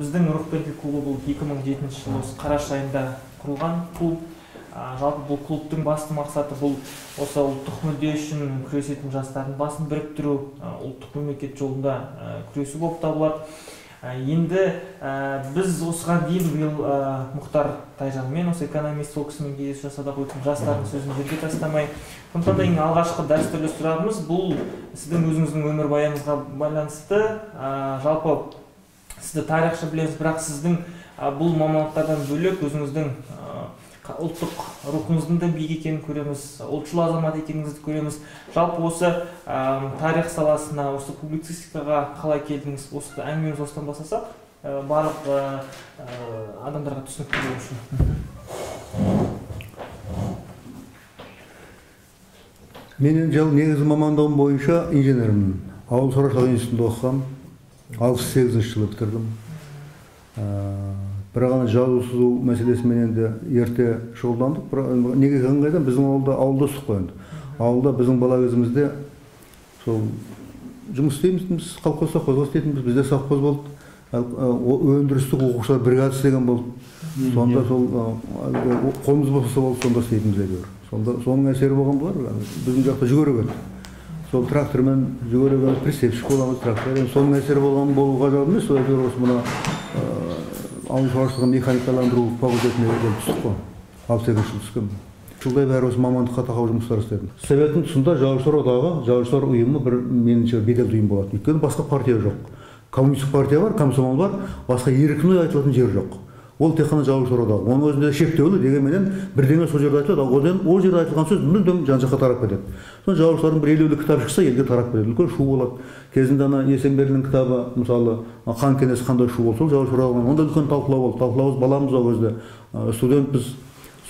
біздің Рухпендлік клубы бұл 2007 жылы осы қараша айында құрылған клуб. Жалпы бұл клубтың басты мақсаты бұл осы ұлттық мүдде үшін күресетін жастардың басын біріктіру, ұлттық мемлекет жолында күресу болып табылады. Енді біз осыған дейін биыл Мұхтар Тайжанмен, осы экономист сол кісімен кездесу жасадық, өткен жастардың сөзін жерге тастамай. Сондықтан да ең алғашқы дәстүрлі сұрағымыз бұл сіздің өзіңіздің өмірбаяныңызға байланысты. Жалпы сізді тарихшы білеміз, бірақ сіздің бұл мамандықтардан бөлек өзіңіздің ұлттық рухыңыздың да биік екенін көреміз, ұлтшыл азамат екеніңізді көреміз. Жалпы осы тарих саласына, осы публицистикаға қалай келдіңіз? Осы әңгімеміз осыдан бастасақ, барлық адамдарға түсінікті болу үшін. Мен негізгі мамандығым бойынша инженермін. Ауыл шаруашылығы институтында оқығам. 68 жылы бітірдім. Бірақ жазу мәселесімен енді ерте шұғылдандық. Неге қаңғайда біздің ауылда сұқ қойынды. Ауылда біздің бала кезімізде сол жұмыс істейміз, колхозда қозғау істейтінбіз, бізде совхоз болды. Өндірістік оқушылар бригадасы деген болды. Сонда сол қолымыз босаса болды, сонда істейтінбіз әйтеуір. Соның әсері болған болар. Біздің жақта жүгерген. Сол трактормен жүгерген, прицепші боламыз трактор. Соның әсері болған болуға жауап емес, сол әйтеуір осы мына ауыл шаруашылығы механикаландыру факультетіне түстік қой. 68 жыл түскем. Жылдай бәрі осы мамандыққа тақау жұмыстар істедім. Советтің тұсында жазушылар одағы, жазушылар ұйымы бір меніңше беделді ұйым болады. Өйткені басқа партия жоқ. Коммунистік партия бар, комсомол бар, басқа еркін ой айтылатын жер жоқ. Ол тек қана жазушылар одағы. Оның өзінде шектеулі дегенменен бірдеңе сол жерде айтылады. Ол жерде айтылған сөз мүлдем жан-жаққа тарап кетеді. Сол жазушылардың бір елеулі кітап шықса, елге тарап кетеді. Үлкен шу болады. Кезінде Есенберлінің кітабы, мысалы, қан кенесі қандай шу болды, сол жазушылар одағы. Онда үлкен талқылау болды. Талқылауымыз баламыз ол кезде студентпіз.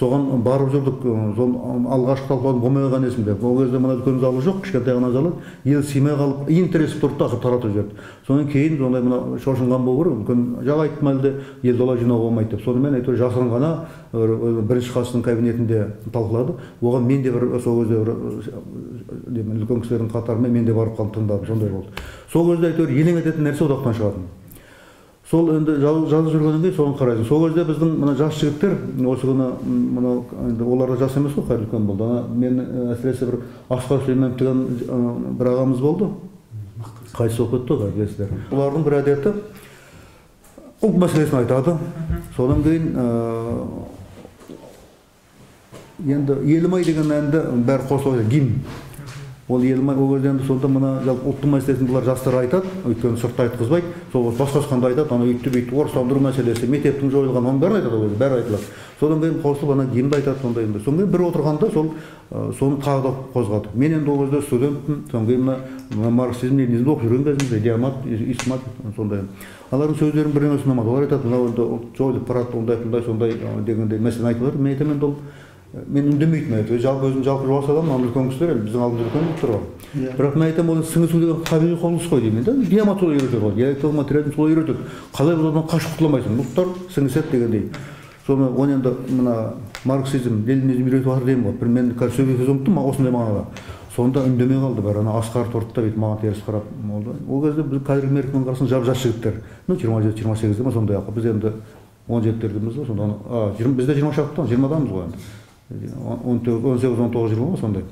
Соған барып жүрдік, алғашқы талқылаудың болмай қалған есімде. Ол кезде мына үлкен залы жоқ, кішкентай ғана залы, ел сыймай қалып, интересіп тұрды, ақыр таратып жіберді. Содан кейін сондай мына шошынған болу керек, жаңа айттым әлде ел дола жинауға болмайды деп. Сонымен әйтеуір жасырын ғана бірінші хатшының кабинетінде талқылады. Оған мен де бір сол кезде үлкен кісілердің қатарымен мен де барып қалып тыңдадым, сондай болды. Сол кезде әйтеуір елең ететін нәрсе одақтан шығатын. Сол енді жазып жүргеннен кейін соны қарайсың. Сол кезде біздің мына жас жігіттер, осы күні олар да жас емес қой, қайыр үлкен болды. Мен әсіресе бір Асқар Сүлейменов деген бір ағамыз болды. Қайтыс болып кетті ғой, білесіздер. Олардың бір әдеті ұлт мәселесін айтады. Содан кейін енді Елімай деген әнді бәрі қосылып гимн. Ол Елімай ол кезде енді сонда мына ұлттың мәселесін бұлар жастар айтады, өйткені сыртта айтқызбайды. Сол басқасқанда айтады, ана үйтті-бүйтті орыстандыру мәселесі, мектептің жойылған, оның бәрін айтады ол, бәрі айтылады. Содан кейін қосылып ана гимнді айтады сондай енді. Содан кейін бір отырғанда соны тағы да қозғады. Мен енді ол кезде студентпін, содан кейін мына марксизм, ленинизмді оқып жүрген кезімде, диамат, исмат сондай. Алардың сөздерін бірдеңесі ұнамады. Олар айтады, мынау жойылып барады, сондай дегендей мәселені айтып жатыр. Мен айтамын енді мен үндемейтін еді. Жалпы өзім жалпы жуас адам, үлкен кісілер, біздің алдымызда үлкен болып тұр ғой. Бірақ мен айтамын, оны сіңісу деген табиғи құбылыс қой деймін. Диамат солай үйретеді ғой, диалектикалық материализм солай үйретеді. Қалай бұдан қашып құтыламайсың, ұлттар сіңіседі дегендей. Соны оны енді мына марксизм, ленинизм үйретіп жатыр деймін ғой. Бір мен сөзге ұмыттым, осындай мағынада. Сонда үндемей қалды бәрі, ана Асқар тұрды да бүйтіп маған теріс қарап. Ол кезде біз қазіргі меркемен қарасаң жап-жас жігіттер. 27-28-де ма сондай ақ. Біз енді 17-тердеміз ғой, сонда бізде 20 шақтан, 20 адамыз ғой енді. 18-19 жыл ма сондай.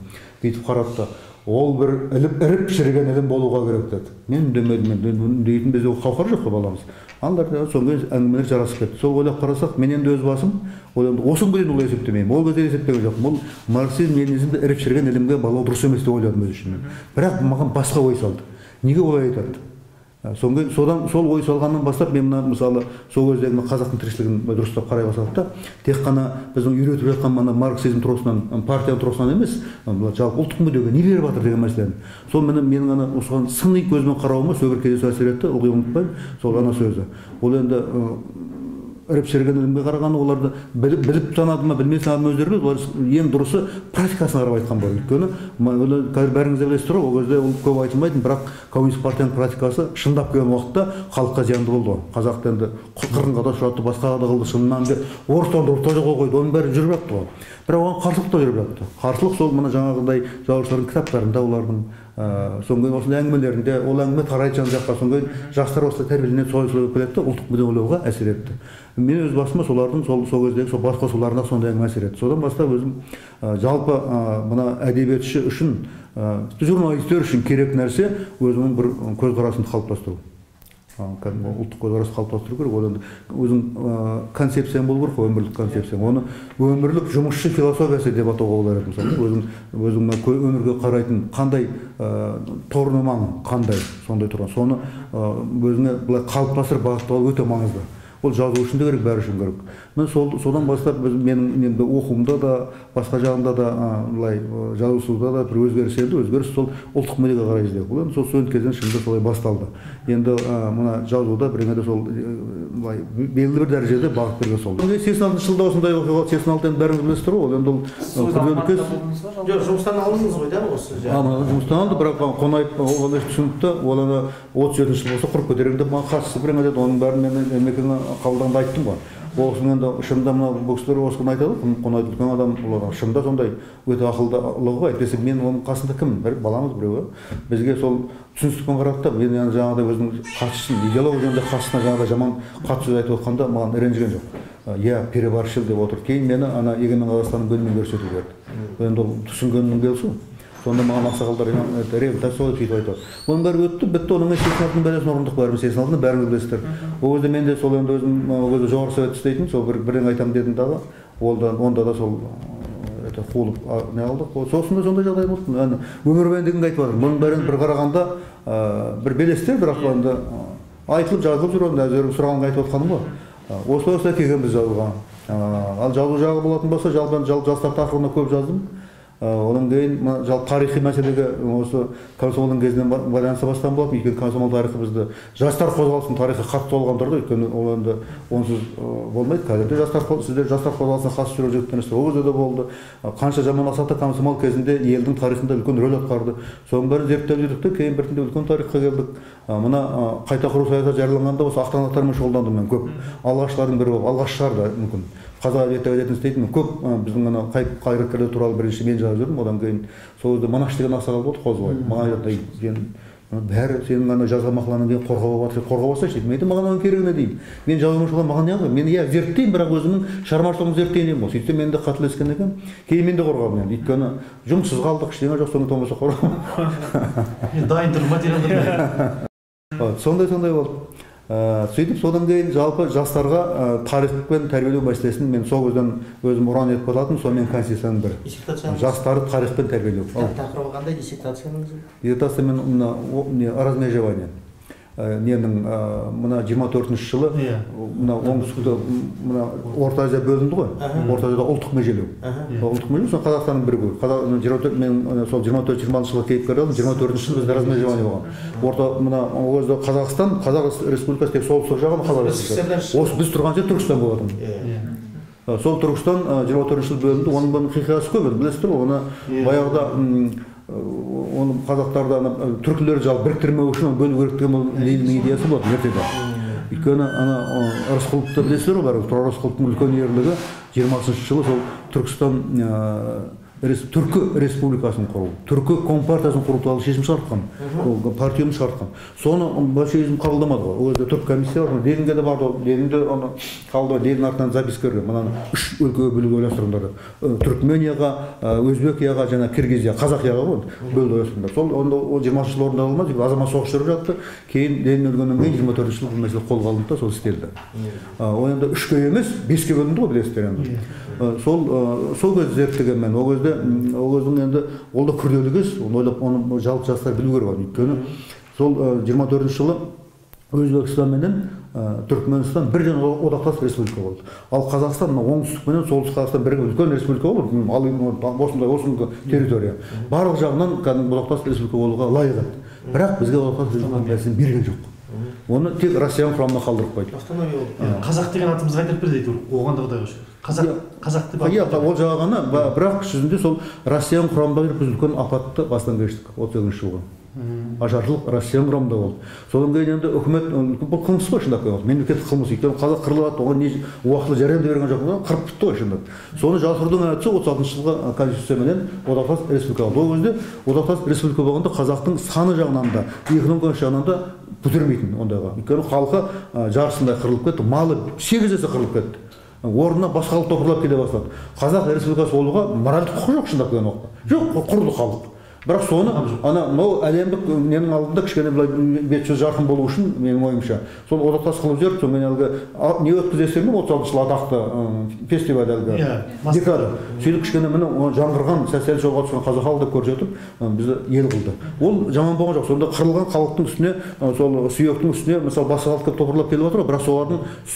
Бүйтіп қарады да, ол бір іріп пішірген ілім болуға керек деді. Мен үндемедім, үндейтін бізде қауқар жоқ қой баламыз. Алдар соңғы әңгімелер жарасып кетті. Сол ойлап қарасақ, мен енді өз басым, осыны дейін ол есептемеймін. Ол кезде есептеген жоқпын. Ол марксизм, ленинизмді іріп пішірген ілімге балау дұрыс емес деп ойладым өз үшін. Бірақ маған басқа ой салды. Неге олай айтады? Содан сол ой салғаннан бастап мен мысалы сол кездегі қазақтың тіршілігін дұрыстап қарай бастадық та, тек қана біздің үйретіп жатқан мына марксизм тұрғысынан, партия тұрғысынан емес, жалпы ұлттық мүддеге не беріп жатыр деген мәселені. Сол менің ана осыған сыни көзбен қарауыма сол бір кезде әсер етті, ылғи ұмытпаймын, сол ана сөзі. Ол енді іріп шірген ілімге қарағанда оларды біліп санады ма, білмей санады ма өздері, олар ең дұрысы практикасына қарап айтқан бар. Өйткені қазір бәріңіз де білесіздер ғой, ол кезде ол көп айтылмайтын, бірақ коммунист партияның практикасы шындап келген уақытта халыққа зиянды болды ғой. Қазақты енді қырғынға да ұшыратты, басқаға да қылды, шынынан де орыстарды ортаға қойды, оның бәрі жүріп жатты ғой. Бірақ оған қарсылық та жүріп жатты. Қарсылық сол мына жаңағыдай жазушылардың кітаптарында, олардың Содан кейін осындай әңгімелерінде ол әңгіме тарайды жан жаққа. Содан кейін жастар осылай тәрбиеленеді, солай келеді де ұлттық мүдде ойлауға әсер етті. Мен өз басыма солардың сол кездегі сол бас қосуларына сондай әңгіме әсер етті. Содан бастап өзім жалпы мына әдебиетші үшін, журналистер үшін керек нәрсе өзінің бір көзқарасын қалыптастыру. Ұлттық көзқарас қалыптастыру керек. Одан өзің концепцияң болу керек, өмірлік концепцияң. Оны өмірлік жұмысшы философиясы деп атауға болар еді. Мысалы, өзің өмірге қарайтын қандай тұғырнамаң қандай сондай тұрған. Соны өзіңе былай қалыптастырып бағыттау өте маңызды. Ол жазу үшін де керек, бәрі үшін керек. Мен содан бастап менің оқуымда да, басқа жағында да, жазушылықта да бір өзгеріс еді. Өзгеріс сол ұлттық мүддеге қарай іздеу. Ол сол студент кезден шынында солай басталды. Енді мына жазуда біріңде сол белгілі бір дәрежеде бағыт берген сол. 86 жылда осындай оқиға, 86-дан бәріңіз білесіздер ғой. Ол енді жоқ, жұмыстан алдыңыз ғой, да, осы? Жұмыстан алды, бірақ Қонаев оған түсінікті, ол 37 жыл болса құрып көтеремін деп маған қатысты біріңе деді. Оның бәрін мен мемлекеттің қабылдағанда айттым ғой. Ол кісінің енді шынында мына бұл кісілер осыны айтады, Қонаев үлкен адам, шынында сондай өте ақылдылығы ғой. Әйтпесе мен оның қасында кім? Бір баламыз біреу. Бізге сол түсіністікпен қарады да, мен жаңағыдай өзінің қатысысын, идеология жөнінде қатысына жаңағыдай жаман қатты сөз айтып отқанда маған ренжіген жоқ. Иә, перебарщил деп отыр. Кейін мені ана Егемен Қазақстанның бөлімін көрсету берді. Енді ол түсінгеннің келсу. Сонда маған ақсақалдар реабилитация сөйтіп айтады. Оның бәрі өтті, бітті, оның 86-ның бәлесін орындық бәріміз, 86-ны бәріңіз білесіздер. Ол кезде мен де сол енді өзім жоғары совет істейтін, сол бірден айтамын дедім дағы, онда да сол қуылып не алдық. Сосын да сондай жағдай болды. Өмірбаян айтып жатыр. Бұның бәрін бір қарағанда бір белестер, бірақ енді айтылып жазылып жүр, өздерің сұрағанға айтып отқаным ғой. Осылай келгенбіз жазуға. Ал жазу жағы болатын болса, жалпы жастар тақырыбына көп жаздым. Одан кейін жалпы тарихи мәселеге осы комсомолдың кезінен байланысты бастаған болатын. Өйткені комсомол тарихы бізді жастар қозғалысының тарихы қатты болғандар да, өйткені ол енді онсыз болмайды. Қазірде сіздер жастар қозғалысына қатысып жүрген жігіттер ол кезде де болды. Қанша жаман асақта комсомол кезінде елдің тарихында үлкен рөл атқарды. Соның бәрін зерттеп жүрдік те, кейін біртіндеп үлкен тарихқа келдік. Мына қайта құру саясаты жарияланғанда осы автономдықтармен шұғылдандым мен көп. Алғашқылардың бірі болып, алғаш шығарды мүмкін. Қазақ әдебиеті газетін істейтін көп біздің ана қайраткерлер туралы бірінші мен жазып жүрдім. Одан кейін сол кезде Манаш деген ақсақал болды, Қозыбай. Маған айтады, бәрі сенің ана жазған мақалаңнан кейін қорғап алсайшы дейді. Мен маған оның керегі не деймін. Мен жазушылар маған не қылады? Мен иә зерттеймін, бірақ өзімнің шығармашылығымды зерттейін деймін ғой. Сөйтсем мен де қателескен екенмін. Кейін мен де қорғадым енді. Өйткені жұмыссыз қалдық, ештеңе жоқ, соны болмаса қорғадым. Дайын тұр материалдар. Сондай болды. Сөйтіп содан кейін жалпы жастарға тарихпен тәрбиелеу мәселесін мен сол кезден өзім ұран етіп қалатын, сонымен конституцияның бірі. Жастарды тарихпен тәрбиелеу. Тақырыбы қандай диссертацияңыз? Диссертация мен размежевание. Ненің мына 24-ші жылы мына оңтүстікте мына Орта Азия бөлінді ғой. Орта Азияда ұлттық межелеу. Ұлттық межелеу сол Қазақстанның бірігуі. Мен сол 24-26 жылы кейіпкер болдым. 24-ші жылы бізде размежевание болған. Мына ол кезде Қазақстан, Қазақ Республикасы тек солтүстік жағы Қазақ Республикасы. Осы біз тұрған жер Түркістан болатын. Сол Түркістан 24-ші жылы бөлінді. Оның хикаясы көп еді, білесіздер ғой. Оны баяғыда оны қазақтарды түркілерді жалпы біріктірмеу үшін бөлу керек деген Лениннің идеясы болды ертеде. Өйткені Рысқұловты білесіздер ғой, Тұрар Рысқұловтың үлкен ерлігі 26-шы жылы сол Түркістан Түркі республикасын құру, Түркі компартиясын құру туралы шешім шығартқан, партияны шығартқан. Соны большевизм қабылдамады ғой. Ол жерде түрк комиссия бар, Ленинге де барды, Ленин де оны қабылдамады. Ленин артынан записка берген. Мынаны 3 өлкеге бөлуге ойластырыңдар. Түркменияға, Өзбекияға және Киргизия, Қазақияға бөлуге ойластырыңдар. Сол ол 20-шы жылы орындалмады, азамат соғыс жүріп жатты. Кейін Ленин өлгеннен кейін 24-ші жылы бұл мәселе қолға алынды да сол істелді. Ол енді 3-ке емес, 5-ке бөлінді ғой, білесіздер енді. Сол кезде зерттеген мен, ол өзінің енді ол да күрделі кез, оны жалпы жастар білу керек. Өйткені сол 24-ші жылы Өзбекстан менен Түркменстан бірден одақтас республика болды. Ал Қазақстан оңтүстік менен солтүстік Қазақстан бірігіп үлкен республика болды. Ал осындай территория. Барлық жағынан одақтас республика болуға лайық еді. Бірақ бізге одақтас республикасын берген жоқ. Оны тек Россияның құрамына қалдырып қойды. Автономия болды. Қазақ деген атымызға айтып бер дейді, оған да құдай қойшы. Қазақ деп айтты. Ол жағына, бірақ жүзінде сол Россияның құрамында біз үлкен апатты бастан кештік 38 жылғы. Ашаршылық Россияның құрамында болды. Содан кейін енді үкімет бұл қылмыс қой шындап қойған. Мемлекеттік қылмыс. Өйткені қазақ қырылады, оған не уақытылы жарамды берген жоқ, қырып бітті ғой шындап. Соны жасырудың әдісі 36 жылғы конституцияменен одақтас республика болды. Ол кезде одақтас республика болғанда қазақтың саны жағынан да, экономикалық жағынан да көтермейтін ондайға. Өйткені халқы жарысында қырылып кетті, малы 8 есе қырылып кетті. Орнына басқа халық топырлап келе бастады. Қазақ республикасы болуға моральдық құқы жоқ шындап келген уақытта. Жоқ, құрды халық. Бірақ соны мынау әлемдік ненің алдында кішкене былай бет-жүзі жарқын болу үшін менің ойымша сол одақтас қылып жіберіп, сонымен әлгі не өткізесіздер ме 36 жыл атақты фестиваль әлгі декада. Сөйтіп кішкене міне жаңғырған социалист жолға түскен қазақ халқы деп көрсетіп бізді ел қылды. Ол жаман болған жоқ. Сонда қырылған халықтың үстіне, сол сүйектің үстіне мысалы басқа халық келіп топырлап келіп отыр, бірақ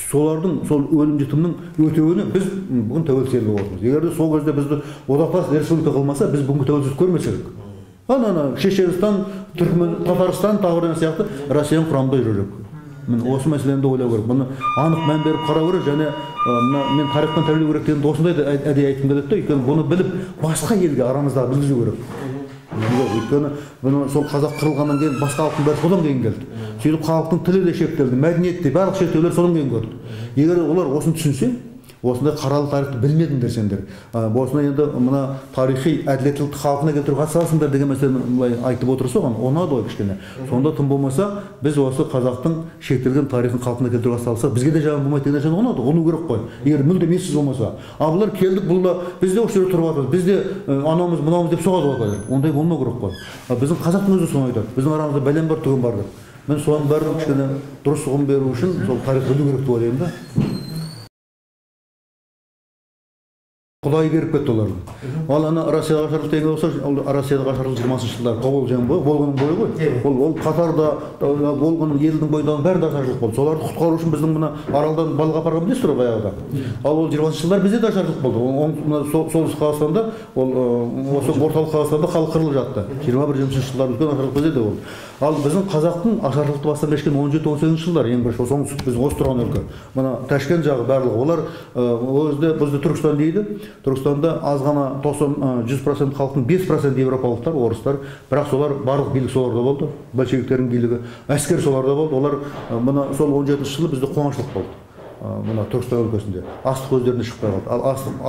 солардың сол өлім жітімнің өтеуіне біз бүгін тәуелсіз ел болып отырмыз. Егер де сол кезде бізді одақтас республика қылмаса, біз бүгінгі тәуелсіздік көрмес едік. Шешенстан, Түркмен, Татарстан тағы бір сияқты Россияның құрамында жүріп. Осы мәселені де ойлау керек. Бұны анық мән беріп қарау керек, және мен тарихтан тәрбиелеу керек дегенді осындай да әдейі айтқым келеді. Өйткені бұны біліп, басқа елге арамыздағы білгізу керек. Өйткені сол қазақ қырылғаннан кейін басқа халықтың бәрі содан кейін келді. Сөйтіп халықтың тілі де шектелді, мәдениеті де, барлық шектеулер содан кейін көрді. Егер олар осыны түсінсе, осындай қаралы тарихты білмедіңдер сендер. Осыны енді мына тарихи әділеттілікті халқына келтіруге қатысасыңдар деген мәселені былай айтып отырса оған, ұнады ғой кішкене. Сонда тым болмаса біз осы қазақтың шектелген тарихын халқына келтіруге қатысалсақ, бізге де жаман болмайды деген нәрсені ұнады, ұну керек қой. Егер мүлдем ессіз болмаса. Ал бұлар келдік, бұл да біз де осы жерде тұрып жатырмыз, біз де анамыз мынауымыз деп соғады ғой. Ондай болмау керек қой. Біздің қазақтың өзі соны айтады. Біздің арамызда бәлем бар, түгін бар деп. Мен соның бәрін кішкене дұрыс ұғым беру үшін сол тарихты білу керек деп ойлаймын да. Құдай беріп кетті олардың. Ал ана Россияға ашаршылық деген болса, Россиядағы ашаршылық 20-шы жылдар болғанның бойы ғой. Ол Қатарда болған елдің бойындағы бәрінде ашаршылық болды. Соларды құтқару үшін біздің мына Аралдан балық апарған білесіздер ғой баяғыда. Ал ол 20-шы жылдар бізде де ашаршылық болды. Солтүстік Қазақстанда, осы орталық Қазақстанда халық қырылып жатты. 21-20-шы жылдар үлкен ашаршылық бізде де болды. Ал біздің қазақтың ашаршылықты бастан кешкен 17-18 жылдар ең бірінші оңтүстік біздің осы тұрған өлке. Мына Ташкент жағы барлығы олар бізді Түркістан дейді. Түркістанда аз ғана 100% халықтың 5% европалықтар, орыстар, бірақ солар барлық билік соларда болды. Большевиктердің билігі, әскер соларда болды. Олар мына сол 17-ші жылы бізде қуаңшылық болды. Мына Түркістан өлкесінде астық өздеріне шықпай қалды. Ал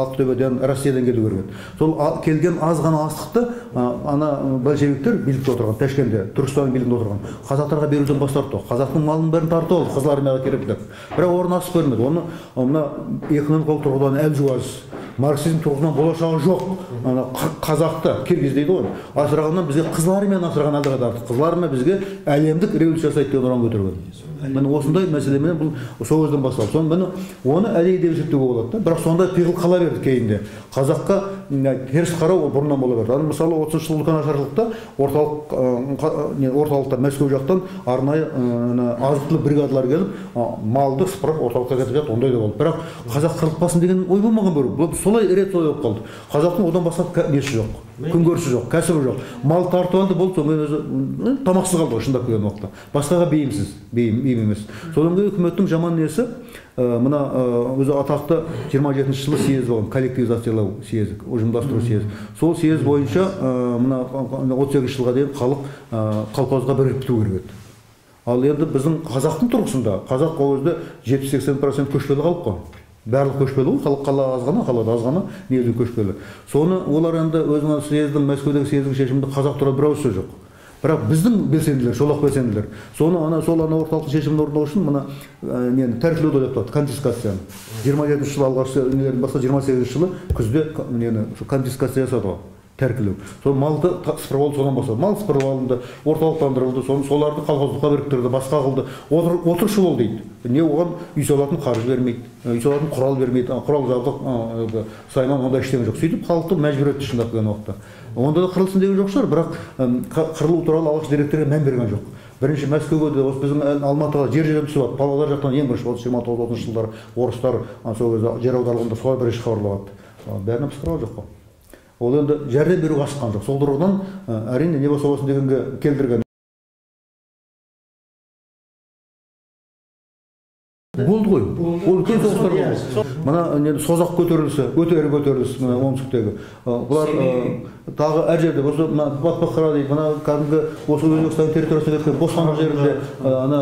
Ақтөбеден, Россиядан келу керек. Сол келген аз ғана астықты ана большевиктер билікте отырған, Ташкентте, Түркістанның билігінде отырған қазақтарға беруден бас тартты. Қазақтың малының бәрін тартып алды, Қызыл армияға керек деп. Бірақ орын астық бермеді. Оны мына экономикалық тұрғыдан әлжуаз, марксизм тұрғысынан болашағы жоқ. Қазақты, киргиз дейді ғой. Асырағаннан бізге Қызыл армияны асыраған алдыға артық. Қызыл армия бізге әлемдік революция жасайды деген ұран көтерген. Міне осындай мәселемен бұл сол кезден басталды. Соны оны әдейі деп есептеуге болады да. Бірақ сондай пиғыл қала берді кейінде. Қазаққа теріс қарау бұрыннан бола берді. Мысалы 30-шы жылғы үлкен ашаршылықта орталықтан Мәскеу жақтан арнайы азық-түлік бригадалар келіп малды сыпырып орталыққа кетіп жатты, ондай да болды. Бірақ қазақ қырылтпасын деген ой болмаған бөрі. Солай рет солай болып қалды. Қазақтың одан басқа несі жоқ, күнкөрісі жоқ, кәсібі жоқ. Мал тартып алды, болды, сонымен өзі тамақсыз қалды ғой шындап келген уақытта. Басқаға бейімсіз, бейім емес. Содан кейін үкіметтің жаман несі мына өзі атақты 27-ші жылы съезд болған, коллективизациялау съезі, ұжымдастыру съезі. Сол съезд бойынша мына 38-ші жылға дейін халық колхозға бірігіп біту керек еді. Ал енді біздің қазақтың тұрғысында, қазақ ол кезде 70-80% көшпелі халық қой. Барлық көшпелі ғой, халық қала аз ғана, қалада аз ғана, негізі көшпелі. Соны олар енді өзінің съездің, Мәскеудегі съездің шешімінде қазақ туралы бір ауыз сөз жоқ. Бірақ біздің белсенділер, шолақ белсенділер, соны сол орталықтың шешімін орындау үшін мына тәркілеуді ойлап тапты, конфискацияны. 27-ші жылы алғашқы нелердің басқа 28-ші жылы күзде конфискация жасады ғой. Тәркілеу. Сол малды сыпырып алды, содан бастады. Мал сыпырып алынды, орталықтандырылды, соларды колхоздыққа біріктірді, басқа қылды. Отырышыл ол дейді. Не оған үй салатын қаржы бермейді, үй салатын құрал бермейді, құрал жабдық сайман онда ештеңе жоқ. Сөйтіп халықты мәжбүр етті шындап келген уақытта. Онда да қырылсын деген жоқ шығар, бірақ қырылу туралы алғашқы деректерге мән берген жоқ. Бірінші Мәскеуге де біздің Алматыға жер-жерден түсіп алды. Павлодар жақтан ең бірінші 29-30 жылдары орыстар сол кезде жер аударылғанда солай бірінші хабарлады. Бәріне пысқырған жоқ қой. Ол енді жәрдем беруге асыққан жоқ. Сол тұрғыдан әрине не болса болсын дегенге келтірген. болды ғой. Ол үлкен соғыстар болды. Мына созақ көтерілісі, өтері көтеріліс мына оңтүстіктегі. Бұлар тағы әр жерде осы мына Батпаққара дейді, мына кәдімгі осы Өзбекстан территориясына кеткен Бостандық жерінде ана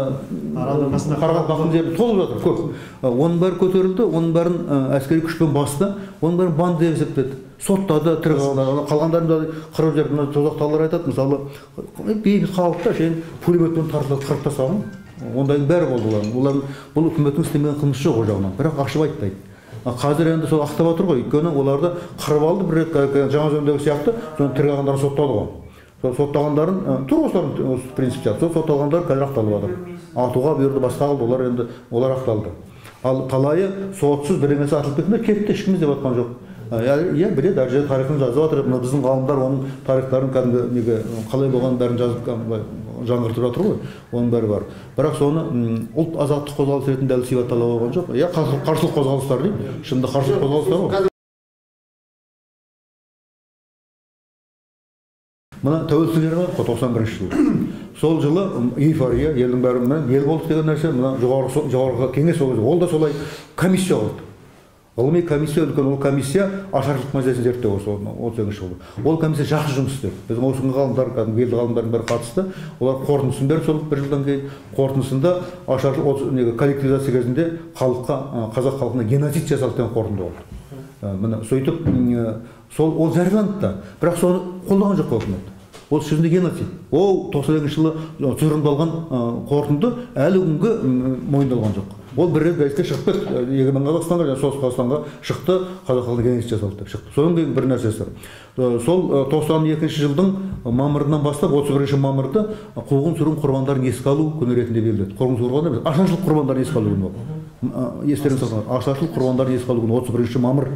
Қарақалпақтың жері толып жатыр, көп. Оның бәрі көтерілді, оның бәрін әскери күшпен басты, оның бәрін банда деп есептеді. Соттады, тірі қалғандарын қырып жіберді. Мына созақтағылар айтады, мысалы, бейбіт халықта пулеметпен тартылып қырып тастаған. Ондайдың бәрі болды олар. Бұл үкіметтің істемеген қылмысы жоқ ол жағынан, бірақ ашып айтпайды. Қазір енді сол ақтап отыр ғой, өйткені оларды қырып алды бір рет Жаңаөзендегі сияқты, соны тірі қалғандарын соттады ғой. Сол соттағандарын тура осы принцип сияқты, сол сотталғандар қазір ақталып жатыр. Атуға бұйырды, басқа қалды, олар ақталды. Ал талайы сотсыз бірдеңесі атылып кеткендер кетті, ешкім іздеп жатқан жоқ. Иә, біледі, әр жерде тарихын жазып жатыр. Біздің ғалымдар оның тарихтарын кәдімгі қалай болғанын бәрін жазып жаңғыртып жатыр ғой, оның бәрі бар. Бірақ соны ұлт азаттық қозғалыс ретінде әлі сипатталып алған жоқ. Иә, қарсылық қозғалыстар дейді. Шынында қарсылық қозғалыстар ғой. Мына тәуелсіздік жері бар, 91 жылы. Сол жылы эйфория, елдің бәрі ел болдық деген нәрсе, мына жоғарғы кеңес ол да солай комиссия болды. Ғылыми комиссия үлкен, ол комиссия ашаршылық мәселесін зерттеу осы 38 жылы. Ол комиссия жақсы жұмыс істеді. Біздің осының ғалымдар, елді ғалымдардың бәрі қатысты. Олар қорытындысын берді сол бір жылдан кейін. Қорытындысында ашаршылық коллективизация кезінде қазақ халқына геноцид жасалды деген қорытынды болды. Міне сөйтіп ол жарияланды да, бірақ соны қолдаған жоқ үкімет. Ол сөзінде геноцид. Ол 92 жылы тұжырымдалған қорытынды әлі күнге мойындалған жоқ. Ол бір рет газетте шығып кетті, егемен Қазақстанға және солтүстік Қазақстанға шықты, қазақ халқына геноцид жасалды деп шықты. Содан кейін бір нәрсесі. Сол 92 жылдың мамырынан бастап 31 мамырда қуғын-сүргін құрбандарын еске алу күні ретінде белгіледі. Қуғын-сүргін құрбандары емес, ашаршылық құрбандарын еске алу күні болды. Естеріңізге салыңыздар, ашаршылық құрбандарын еске алу күні 31 мамыр.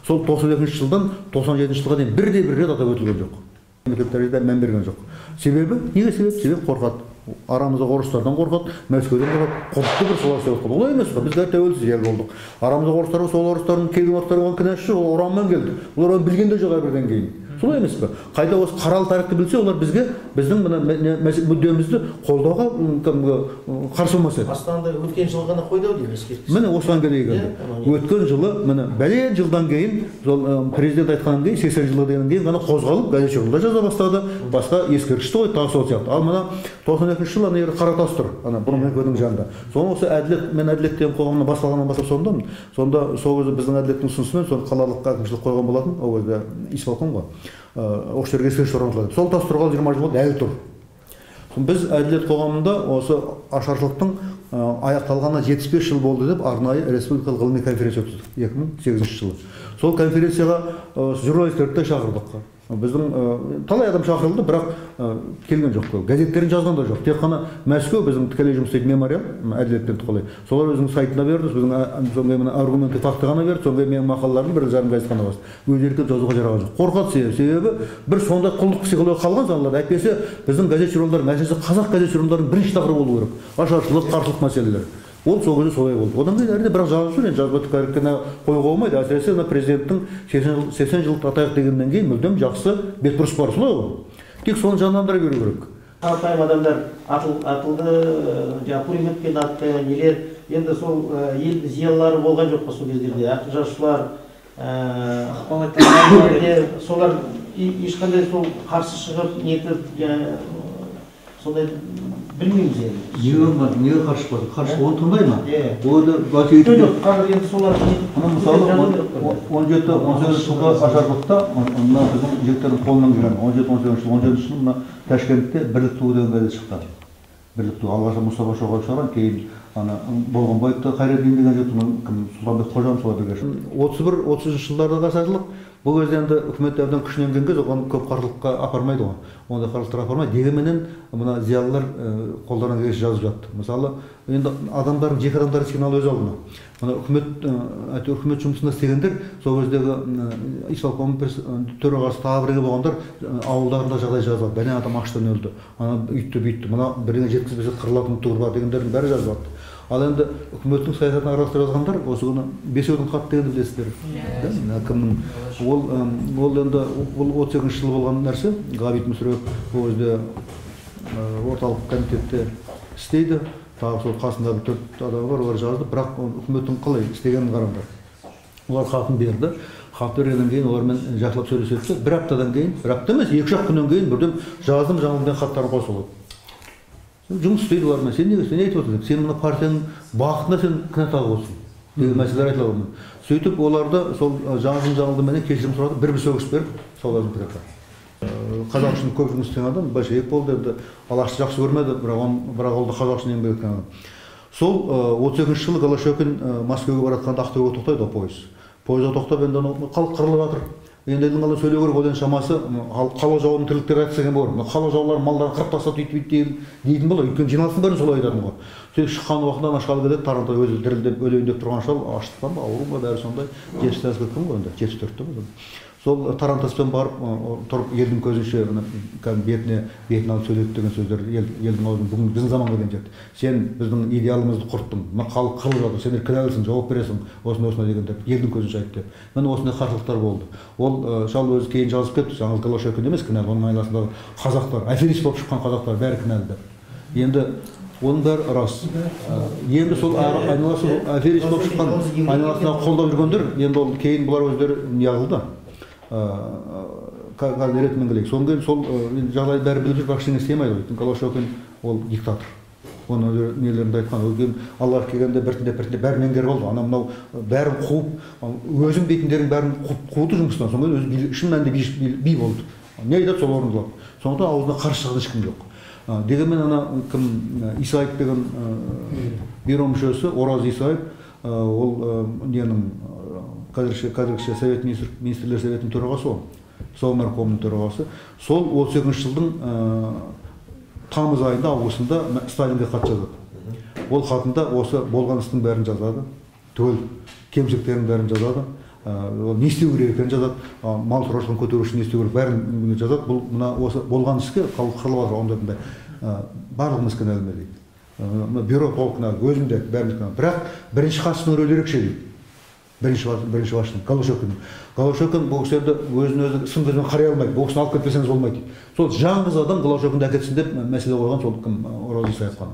Сол 92 жылдан 97 жылға дейін бір рет атап өтілген жоқ. Мемлекеттерде мән берген жоқ. Себебі, неге себеп? Себеп қорқады. Арамызда орыстардан қорқады, Мәскеуден қорқады, қорқытты бір солар себеп қылды. Олай емес қой, біз тәуелсіз ел болдық. Арамызда орыстарға сол орыстардың келген орыстарға кінәсі жоқ, ол ұранмен келді. Олар оны білген де жоқ әрбірден кейін. Солай емес пе? Қайда осы қаралы тарихты білсе, олар біздің мүддемізді қолдауға қарсы болмас еді. Астанада өткен жылы ғана қойды ау дейміз. Міне осыған келейік енді. Өткен жылы, міне бәлен жылдан кейін, президент айтқаннан кейін, 80 жылдан кейін ғана қозғалып, газет журналда жаза бастады, басқа ескерткішті қойды, тағы сол сияқты. Ал мына 92 жыл ана жерде Қаратас тұр, ана бұрынғы көдің жанында. Соны осы әділет, мен әділет деген қоғамнан басталғаннан бастап сондамын. Сонда сол кезде біздің әділеттің ұсынысымен соны қалалық әкімшілік қойған болатын, ол кезде исполком ғой. Осы жерге ескерткіш орнатылады. Сол тас тұрғалы 20 жыл болды, әлі тұр. Біз әділет қоғамында осы ашаршылықтың аяқталғанына 75 жыл болды деп арнайы республикалық ғылыми конференция өткіздік 2008 жылы. Сол конференцияға журналистерді шақырдық. Біздің талай адам шақырылды, бірақ келген жоқ. Газеттерін жазған да жоқ. Тек қана Мәскеу біздің тікелей жұмыс істейтін мемориал, әділеттен тікелей. Солар өзінің сайтына берді, біздің аргументті факты ғана берді, соңғы менің мақалаларым бір жарым газет қана басты. Өз еркін жазуға жараған жоқ. Қорқады себебі бір сондай құлдық психология қалған заңларда. Әйтпесе біздің газет журналдар, мәселесі қазақ газет журналдарының бірінші тақырыбы болу керек. Ашаршылық, қарсылық мәселелері. Ол сол кезде солай болды. Одан кейін әрине бірақ жазып жүр, жазбатып кәріккені қоюға болмайды. Әсіресе президенттің 80 жыл атайық дегеннен кейін мүлдем жақсы бетбұрыс бар, солай ғой. Тек соны жандандыра беру керек. Қарапайым адамдар атылды, пулеметпен атты, нелер. Енді сол ел зиялылары болған жоқ па сол кездерде? Ақын жазушылар, солар ешқандай сол қарсы шығып, нетіп, сондай білмейміз енді. Неге қарсы болды? Қарсы оны тұрмай ма? Жоқ, қазір енді солар мысалы 17-18 жылғы ашаршылықта біздің жігіттердің қолынан келген 17-18 жыл, 17 жыл мына Ташкентте Бірлік туы деген газет шықты. Бірлік туы алғашқы Мұстафа Шоқай шығарған, кейін Болғанбаевты Қайреддин деген жігіт, Сұлтанбек Қожам солай бірге шықты. 31-30 жылдардағы ашаршылық бұл кезде енді үкімет әбден күшінен келген оған көп қарсылыққа апармайды ғой. Ондай қарсылықтар апармайды. Дегенменен мына зиялылар қолдарынан келгенше жазып жатты. Мысалы, енді адамдардың жеке адамдардың сигналы өз алдына. Мына үкімет жұмысында істегендер, сол кездегі исполком төрағасы тағы бірге болғандар ауылдарында жағдай жазып, бәлен адам аштан өлді. Ана үйтті бүйтті. Мына бірдеңе жеткізбесе қырылатын түр бар дегендердің бәрі жазып жатты. Ал енді үкіметтің саясатын араластырып жазғандар осы күні Бесеудің хаты дегенді білесіздер. Кімнің ол енді бұл 38 жыл болған нәрсе. Ғабит Мүсірепов ол кезде орталық комитетте істейді. тағы сол қасындағы 4 адам бар, олар жазды, бірақ үкіметтің қалай істегенін қараңдар. Олар хатын берді. Хат бергеннен кейін олармен жақсылап сөйлеседі. Бір аптадан кейін, бір апта емес, 2-3 күннен кейін бірден жаздым жаңылдың хаттарын қосылды. Жұмыс істейді олармен. Сен неге сен айтып отырсың? Сен мына партияның бағытына сен кінә тағып отырсың деген мәселелер айтыла берді. Сөйтіп оларды сол жаңылдыменен кешірім сұрады, бір сөгіс беріп, салдарын бітірді. Қазақ үшін көп жұмыс істеген адам, большевик болды, енді Алашты жақсы көрмеді, бірақ ол да қазақ үшін еңбек еткен адам. Сол 32-ші жылы Голощекин Мәскеуге баратқанда Ақтөбеге тоқтайды пойыз. Пойызға тоқтап, енді халық қырылып жатыр. Енді елдің қалай сөйлеу керек, одан шамасы қала жауының тірліктері айтса деген бар. Қала жаулар малдарын қырып тастап дейтін болады. Өйткені жиналыстың бәрін солай айтатын ғой. Сөйтіп шыққан уақытында шал келеді, Таранта өзі дірілдеп өлейін деп тұрған шал, аштықтан ба, ауру ма, бәрі сондай. 74-ге кім ғой енді, 74-те ме? Сол Тарантаспен барып тұрып елдің көзінше бетін алып сөйледі деген сөздер елдің аузын бүгін біздің заманға келген жерде. Сен біздің идеалымызды құрттың, мына халық қырылып жатыр, сендер кінәлісің, жауап бересің, осындай дегендер елдің көзінше айтты деп. Міне осындай қарсылықтар болды. Ол шал өзі кейін жазып кетті, жаңағы Голощекин емес кінәлі, оның айналасындағы қазақтар, аферист болып шыққан қазақтар бәрі кінәлі деп. Енді оның бәрі рас. Енді сол айналасы аферист болып шыққан айналасына қолдап жүргендер, енді ол кейін бұлар өздері неғылды. Ретімен келейік. Содан кейін сол жағдай бәрі біліп жүр, бірақ ештеңе істемейді. Голощекин ол диктатор. Оны нелерінде айтқан. Аллах келгенде біртіндеп бәрі меңгеріп алды. Ана мынау бәрін қуып, өзім дейтіндердің бәрін қуды жұмыстан. Содан кейін өзі шын мәнінде би болды. Не айтады, сол орындалады. Сондықтан аузына қарсы шығатын ешкім жоқ. Дегенмен ана кім Исаев деген бюро мүшесі Ораз Исаев, ол ненің қазіргі Совет министрлер советінің төрағасы ол. Сол наркомның төрағасы. Сол 32-ші жылдың тамыз айында, августында Сталинге хат жазады. Ол хатында осы болған істің бәрін жазады. Түгел кемшіліктердің бәрін жазады. Не істеу керек екенін жазады. Мал шаруашылығын көтеру үшін не істеу керек бәрін жазады. Бұл мына осы болған іске халық қырылып жатыр ондайында. Барлығымыз кінәлі дейді. Бюро толық кінәлі, өзім де бәріміз кінәлі. Бірақ бірінші хатшының рөлі ерекше дейді. Бірінші басшының Голощекин. Голощекин бұл кісілерді өзін-өзі сын көзбен қарай алмайды. Бұл кісіні алып кетпесеңіз болмайды дейді. Сол жаңғыз адам Голощекинді әкетсін деп мәселе қойған сол кім Ораз Исаевқа.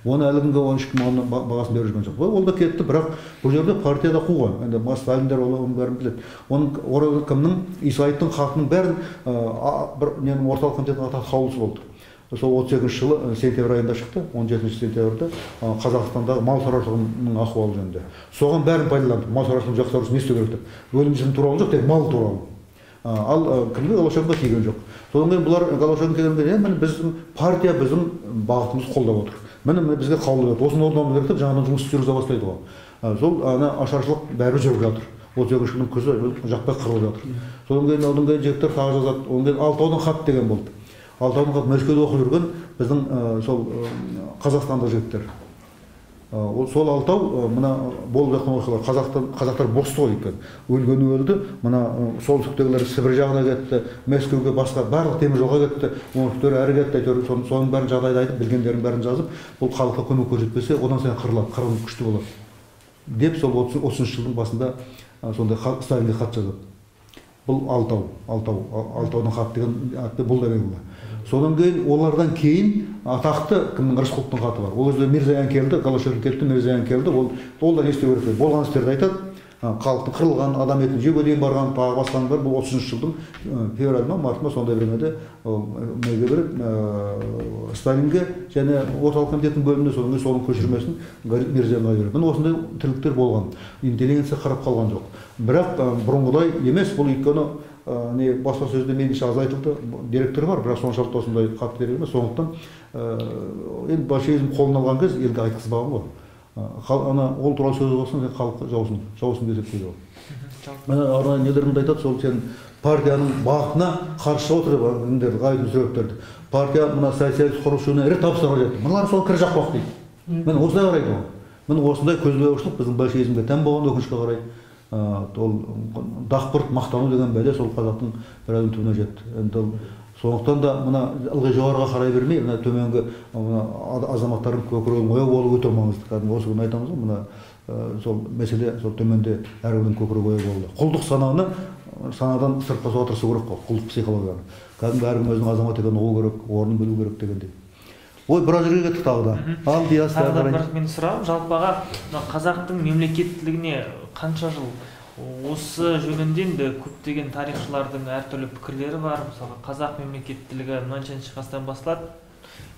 Оны әлі күнге ешкім оның бағасын беріп жүрген жоқ. Ол да кетті, бірақ бұл жерде партияда қуған. Енді Сталиндер оның бәрін біледі. Оның Ораз кімнің Исаевтың хатының бәрін бір орталық комитетінің қаулысы болды. Сол 32-ші жылы сентябрь айында шықты, 17 сентябрьде Қазақстандағы мал шаруашылығының ахуалы жөнінде. Соған бәрін пайдаланды. Мал шаруашылығын жақсарту үшін не істеу керек деп. Өлім жітім туралы жоқ, тек мал туралы. Ал кімге Голощекинге тиген жоқ. Содан кейін бұлар Голощекин келгенде, міне біздің партия біздің бағытымызды қолдап отыр. Міне бізге қаулы берді. Осыны орындауымыз керек деп жаңадан жұмыс жүргізе бастайды ғой. Сол ана ашаршылық бәрі жүріп жатыр. 32-ші жылдың күзі жақпай қырылып жатыр. Содан кейін жігіттер тағы жазады. Одан кейін Алтаудың хат деген болды. Алтаудың хат Мәскеуде оқып жүрген біздің сол қазақстандық жігіттер. Сол Алтау мына болып жатқан оқиғалар қазақтар босты ғой екен. Өлгені өлді. Мына солтүстіктегілер Сібір жағына кетті, Мәскеуге басқа барлық темір жолға кетті. Оңтүстіктер әрі кетті. Соның бәрін жағдайды айтып, білгендерін бәрін жазып, бұл халыққа көмек көрсетпесе, одан сайын қырылады, қырылып күшті болады. Деп сол 30-ші жылдың басында сондай Сталинге хат жазады. Бұл Алтаудың хат деген атты бұл да белгілі. Содан кейін олардан кейін атақты кімнің Рысқұловтың хаты бар. Ол кезде Мирзаян келді, Голощекин келді, Мирзаян келді. Ол да не істеу керек? Болған істерді айтады. Халықтың қырылған, адам етін жеуге дейін барған, тағы басқаның бар. Бұл 30-ші жылдың февраль ма, март ма сондай времяде Сталинге және орталық комитеттің бөлімінде соның көшірмесін Мирзаянға береді. Міне осындай тірліктер болған. Интеллигенция қарап қалған жоқ. Бірақ бұрынғыдай емес, бұл өйткені баспасөзде мейлінше аз айтылды, деректер бар, бірақ соншалықты осындай қатты дерек емес. Сондықтан енді большевизм қолын алған кез елге айтқызбаған ғой. Ол туралы сөз болсын, халыққа жаусын десек дейді ғой. Арнайы нелерімді айтады, сол сен партияның бағытына қарсы отыр деп ғайып сөйіптерді. Партия мына социалист құрылысына ірі табыстарға жетті. Мыналар соны кір жақпақ дейді. Міне осындай қарайды ғой. Міне осындай көзбояушылық біздің большевизмге тән болған өкінішке қарай. Ол дақпырт мақтану деген бәле сол қазақтың бір әдің түбіне жетті. Сондықтан да мына ылғи жоғарыға қарай бермей, мына төменгі азаматтардың көкірегін ояу болу өте маңызды. Осы күні айтамыз ғой, мына сол мәселе сол төменде әркімнің көкірегі ояу болды. Құлдық санадан сыртқа шығуға тырысу керек қой, құлдық психологияны. Кәдімгі әркім өзінің азамат екенін ұғу керек, орнын білу керек дегендей. ой біраз жерге кеттік тағы да. Ал диас тағы да бір мен сұрағым, жалпыға қазақтың мемлекеттілігіне қанша жыл? Осы жөнінде енді көптеген тарихшылардың әртүрлі пікірлері бар. Мысалы, қазақ мемлекеттілігі мынаншаншы ғасырдан басталады,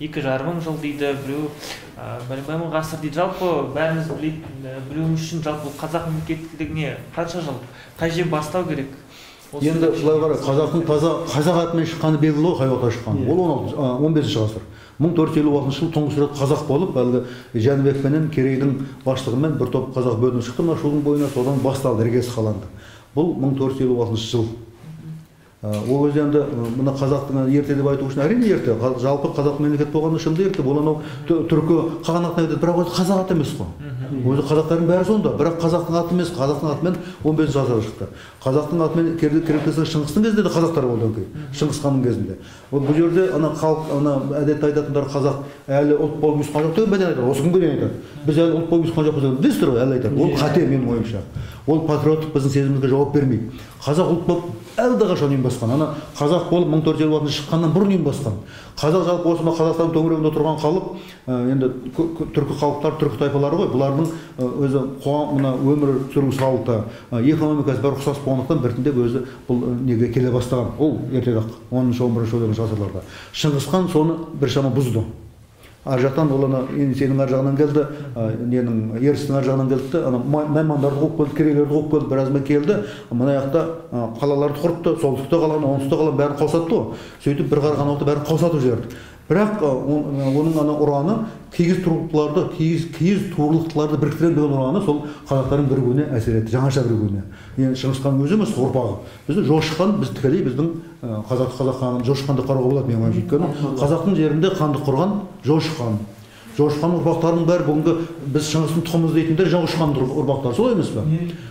2,5 мың жыл дейді, біреу 1,5 мың ғасыр дейді. Жалпы бәріміз білуіміз үшін жалпы қазақ мемлекеттілігіне қанша жыл, қай жер бастау керек? Енді былай қарай, қазақтың қазақ атымен шыққаны белгілі ғой, қай уақытта шыққаны. Ол 15-ші ғасыр. 1456 жылы тұңғыш рет қазақ болып, әлгі Жәнібек пенен Керейдің басшылығымен бір топ қазақ бөлініп шықты мына шудың бойына, содан басталды, іргесі қаланды. Бұл 1456 жыл. Ол кезде енді мына қазақтың ерте деп айту үшін әрине ерте. Жалпы қазақ мемлекет болғаны шынды ерте. Бұл анау түркі қағанатына кетеді, бірақ өзі қазақ аты емес қой. Өзі қазақтардың бәрі сонда, бірақ қазақтың аты емес, қазақтың атымен 15-ші ғасырда шықты. Қазақтың атымен керек десек Шыңғыстың кезінде де қазақтар болды, Шыңғыс ханның кезінде. Бұл жерде ана халық, ана әдетте айтатындар қазақ әлі ұлт болып ұйысқан жоқ деген бәден айтады. Осы күнге дейін айтады. Біз әлі ұлт болып ұйысқан жоқпыз деген білесіздер ғой, әлі айтады. Ол қате менің ойымша. Ол патриоттық біздің сезімімізге жауап бермейді. Қазақ ұлт болып әлдеқашан ұйым басқан. Ана қазақ болып 1456 шыққаннан бұрын ұйым басқан. Қазақ жалпы осы Қазақстан төңірегінде тұрған халық, енді түркі халықтар, түркі тайпалары ғой. Бұлардың өзі қоғам мына өмір сүру салты, экономикасы бәрі ұқсас болғандықтан біртіндеп өзі бұл неге келе бастаған. Ол ертерек 10-11 ғасырларда. Шыңғыс хан соны біршама бұзды. Ар жақтан ол ана сенің ар жағынан келді, ненің ерістің ар жағынан келді, ана наймандарды қуып келді, керейлерді қуып келді, біразымен келді. Мына жақта қалаларды құртты, солтүстікте қаланы, оңтүстікте қаланы бәрін қаусатты ғой. Сөйтіп бір қараған уақытта бәрін қаусатып жіберді. Бірақ оның ана ұраны киіз туырлықтыларды біріктірем деген ұраны сол қазақтардың бірігуіне әсер етті, жаңаша бірігуіне. Енді Шыңғыс хан өзі емес, ұрпағы. Біздің Жошы хан, біз тікелей біздің қазақ ханын Жошы хан деп қарауға болады, менің ойымша. Өйткені қазақтың жерінде хандық құрған Жошы хан. Жошы хан ұрпақтарының бәрі бүгінгі біз Шыңғыстың тұқымымыз дейтіндер Жошы хан ұрпақтары, солай емес пе?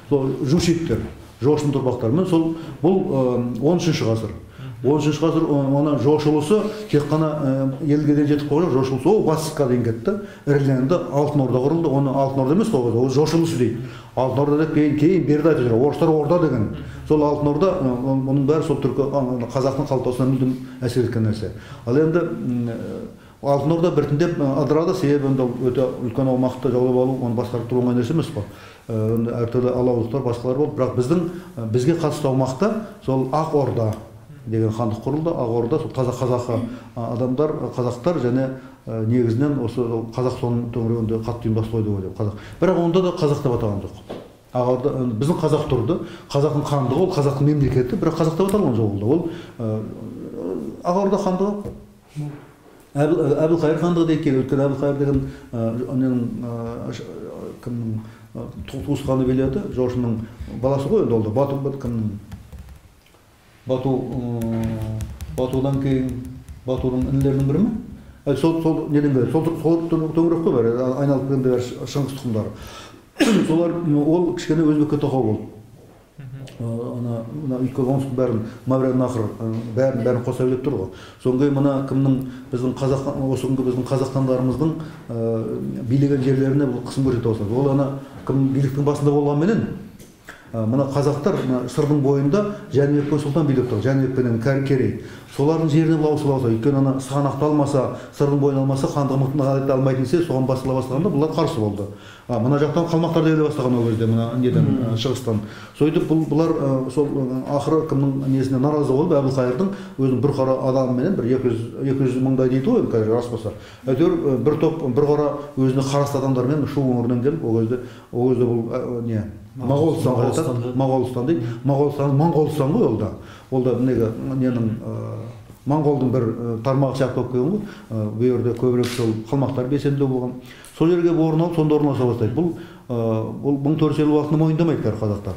Сол Жушиттер, Жошының ұрпақтарымен сол бұл 13-ші ғасыр. 13-ші ғасыр ona Жош ұлысы тек қана елге де жетіп қойған Жош ұлысы, ол Батысқа дейін кетті, іріленді, Алтын Орда құрылды. Оны Алтын Орда емес қой, ол Жош ұлысы дейді. Алтын Орда деп кейін берді айтып жүр, орыстар Орда деген. Сол Алтын Орда, оның бәрі сол түркі қазақтың қалыптасуына мүлдем әсер еткен нәрсе. Ал енді Алтын Орда біртіндеп ыдырады, себебі өте үлкен аумақты жаулап алу, оны басқарып тұру оңай нәрсе емес қой. Әртүрлі алауыздықтар, басқалар болды, бірақ бізге қатысты аумақта сол Ақ Орда деген хандық құрылды. Ақ Орда сол қазақы адамдар, қазақтар және негізінен осы қазақ соның төңірегінде қатты ұйымдастырылды ғой деп қазақ. Бірақ онда да қазақ деп атаған жоқ. Ақ Орда біздің қазақ тұрды, қазақтың хандығы, ол қазақтың мемлекеті, бірақ қазақ деп аталған жоқ ол. Ақ Орда хандығы Әбілқайыр хандығы деп келді. Өйткені Әбілқайыр деген кімнің туысқаны биледі, Жошының баласы ғой енді ол да. Кімнің Батудан кейін Батудың інілерінің бірі ме? Сол неден келеді, сол төңірек қой бәрі, айналып келгенде Шыңғыс тұқымдары. Солар ол кішкене өзбекке тақау болды. Өйткені оңтүстік бәрін Мавреннахр бәрін қоса билеп тұр ғой. Содан кейін мына кімнің біздің осы күнгі біздің қазақ хандарымыздың билеген жерлеріне бұл қысым көрсете бастады. Ол ана кім биліктің басында болғанменен мына қазақтар сырдың бойында Жәнібек пен Сұлтан билеп тұр. Жәнібек пен Керей. Солардың жеріне ауысып алса, өйткені ана сығанақты алмаса, сырдың бойын алмаса, хандығын ғадетті алмайтын десе, соған басыла бастағанда бұлар қарсы болды. Мына жақтан қалмақтар келе бастаған ол кезде, мына неден шығыстан. Сөйтіп бұлар сол ақыры кімнің несіне наразы болып, Әбілқайырдың өзінің бір қара адамыменен бір 200 мыңдай дейді ғой, қазір рас болса. Әйтеуір бір топ бір қара өзіне қарасты адамдармен Шу өңірінен келіп, ол кезде бұл не Моғолстанға жатады, Моғолстан дейді. Моңғолстан ғой ол да. Ол да ненің Моңғолдың бір тармағы сияқты болып келген ғой. Бұл жерде көбірек сол қалмақтар белсенді болған. Сол жерге орын алып, сонда орналаса бастайды. Бұл 1456-ны мойындамайды қазақтар.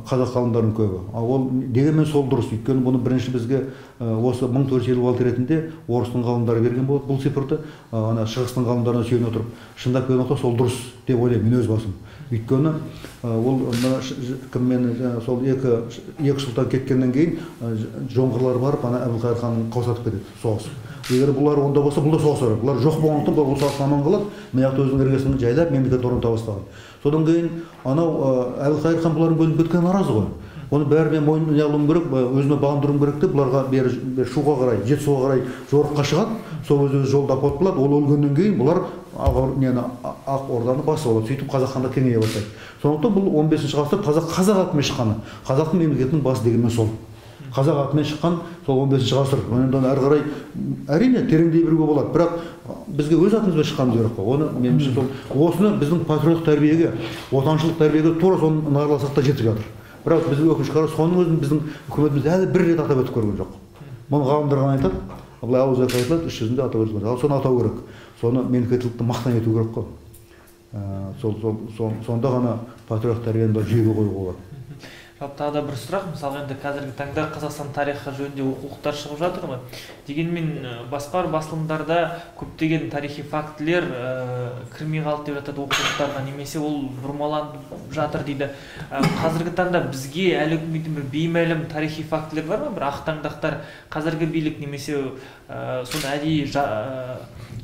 Қазақ ғалымдарының көбі. Ол дегенмен сол дұрыс. Өйткені бұны бірінші бізге осы 1456 ретінде орыстың ғалымдары берген болады бұл цифрды. Ана шығыстың ғалымдарына сүйене отырып, шындап келген уақытта сол дұрыс деп ойлаймын мен өз басым. Өйткені ол кіммен сол екі сұлтан кеткеннен кейін жоңғарлар барып ана Әбілқайыр ханын қаусатып кетеді, соғысып. Егер бұлар онда болса, бұл да соғысар. Бұлар жоқ болғандықтан бұл соғыс аман қалады. Мына жақта өзінің іргесін жайлап мемлекет орната бастаған. Содан кейін анау Әбілқайыр хан бұлардың бөлініп кеткен наразы ғой. Оны бәрі мен мойнына алуым керек, өзіме бағындыруым керек деп, бұларға бері шуға қарай, Жетісуға қарай жорыққа шығады, сол өз жолда апат болады. Ол өлгеннен кейін бұлар Ақ Орданы басып алады, сөйтіп қазақ хандығы кеңейе бастайды. Сондықтан бұл 15-ші ғасырда қазақ атымен шыққаны, қазақтың мемлекетінің басы дегенмен сол. Қазақ атымен шыққан сол 15-ші ғасыр. Ондан әрі қарай әрине тереңдей беруге болады, бірақ бізге өз атымызбен шыққанымыз керек қой. Оны меніңше сол осыны біздің патриоттық тәрбиеге, отаншылдық тәрбиеге тура соны нағарласақ та жетіп жатыр. Бірақ бізге өкінішке қарай соның өзін біздің үкіметіміз әлі бір рет атап өтіп көрген жоқ. Мұны ғалымдар ғана айтады, былай ауызекі айтылады, іс жүзінде атап өтіп көрген. Ал соны атау керек. Соны мемлекеттілікті мақтан ету керек қой. Сонда ғана патриоттық тәрбиені жүйеге қоюға болады. Тағы да бір сұрақ, мысалы енді қазіргі таңда Қазақстан тарихы жөнінде оқулықтар шығып жатыр ғой. Дегенмен басқа бір басылымдарда көптеген тарихи фактілер кірмей қалды деп жатады оқулықтарға, немесе ол бұрмаланып жатыр дейді. Қазіргі таңда бізге әлі күнге бір беймәлім тарихи фактілер бар ма? Бір ақтаңдақтар қазіргі билік немесе соны әдейі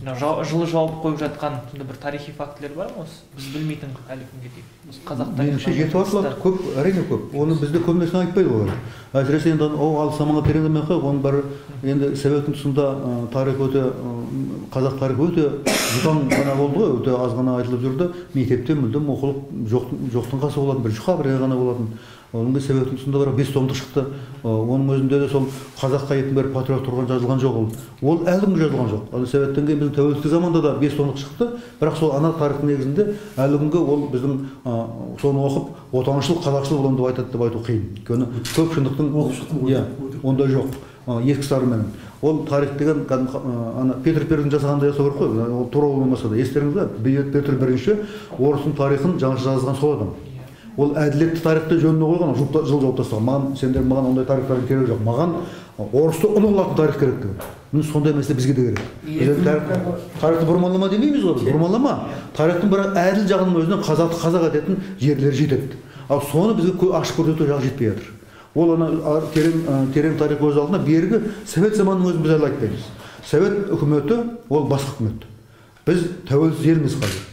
жылы жауып қойып жатқан бір тарихи фактілер бар ма осы? Біз білмейтін әлі күнге дейін. Меніңше жетіп артылады, көп, әрине көп. Оны бізде көп нәрсені айтпайды олар. Әсіресе енді алыс заманға тереңдемей ақ қойып, оның бәрі енді Советтің тұсында тарих өте, қазақ тарихы өте жұтаң ғана болды ғой, өте аз ғана айтылып жүрді. Мектепте мүлдем оқылып жоқтың қасы болатын, бір жұқа бір ғана болатын. Оның Советтің тұсында бар 5 томдық шықты. Оның өзінде де сол қазаққа етін бәрі патриот тұрған жазылған жоқ ол. Ол әлі күнге жазылған жоқ. Ал Советтен кейін біздің тәуелсіздік заманда да 5 томдық шықты, бірақ сол ана тарихтың негізінде әлі күнге ол біздің соны оқып отаншыл, қазақшыл боламын деп айтады деп айту қиын. Өйткені көп шындықтың онда жоқ. Ескі сарыменен. Ол тарих деген Петр Первдің жасағанда жасау керек қой. Ол тура болмаса да естеріңіз бе? Петр Бірінші орыстың тарихын жаңаша жазған сол адам. Ол әділетті тарихты жөніне қойған, жыл жауып тастаған. Маған ондай тарихтардың керегі жоқ. Маған орысты ұлы қылатын тарих керек деген. Сондай мәселе бізге де керек. Тарихты бұрмалама демейміз ғой, бұрмалама. Тарихтың бір әділ жағының өзінен қазақ ететін жерлері жетеді. Ал соны бізге ашып көрсету жағы жетпей жатыр. Ол терең тарих өз алдына бергі Совет заманының өзін біз әлі айтпаймыз. Совет үкіметі ол басқа үкімет. Біз тәуелсіз елміз қазір.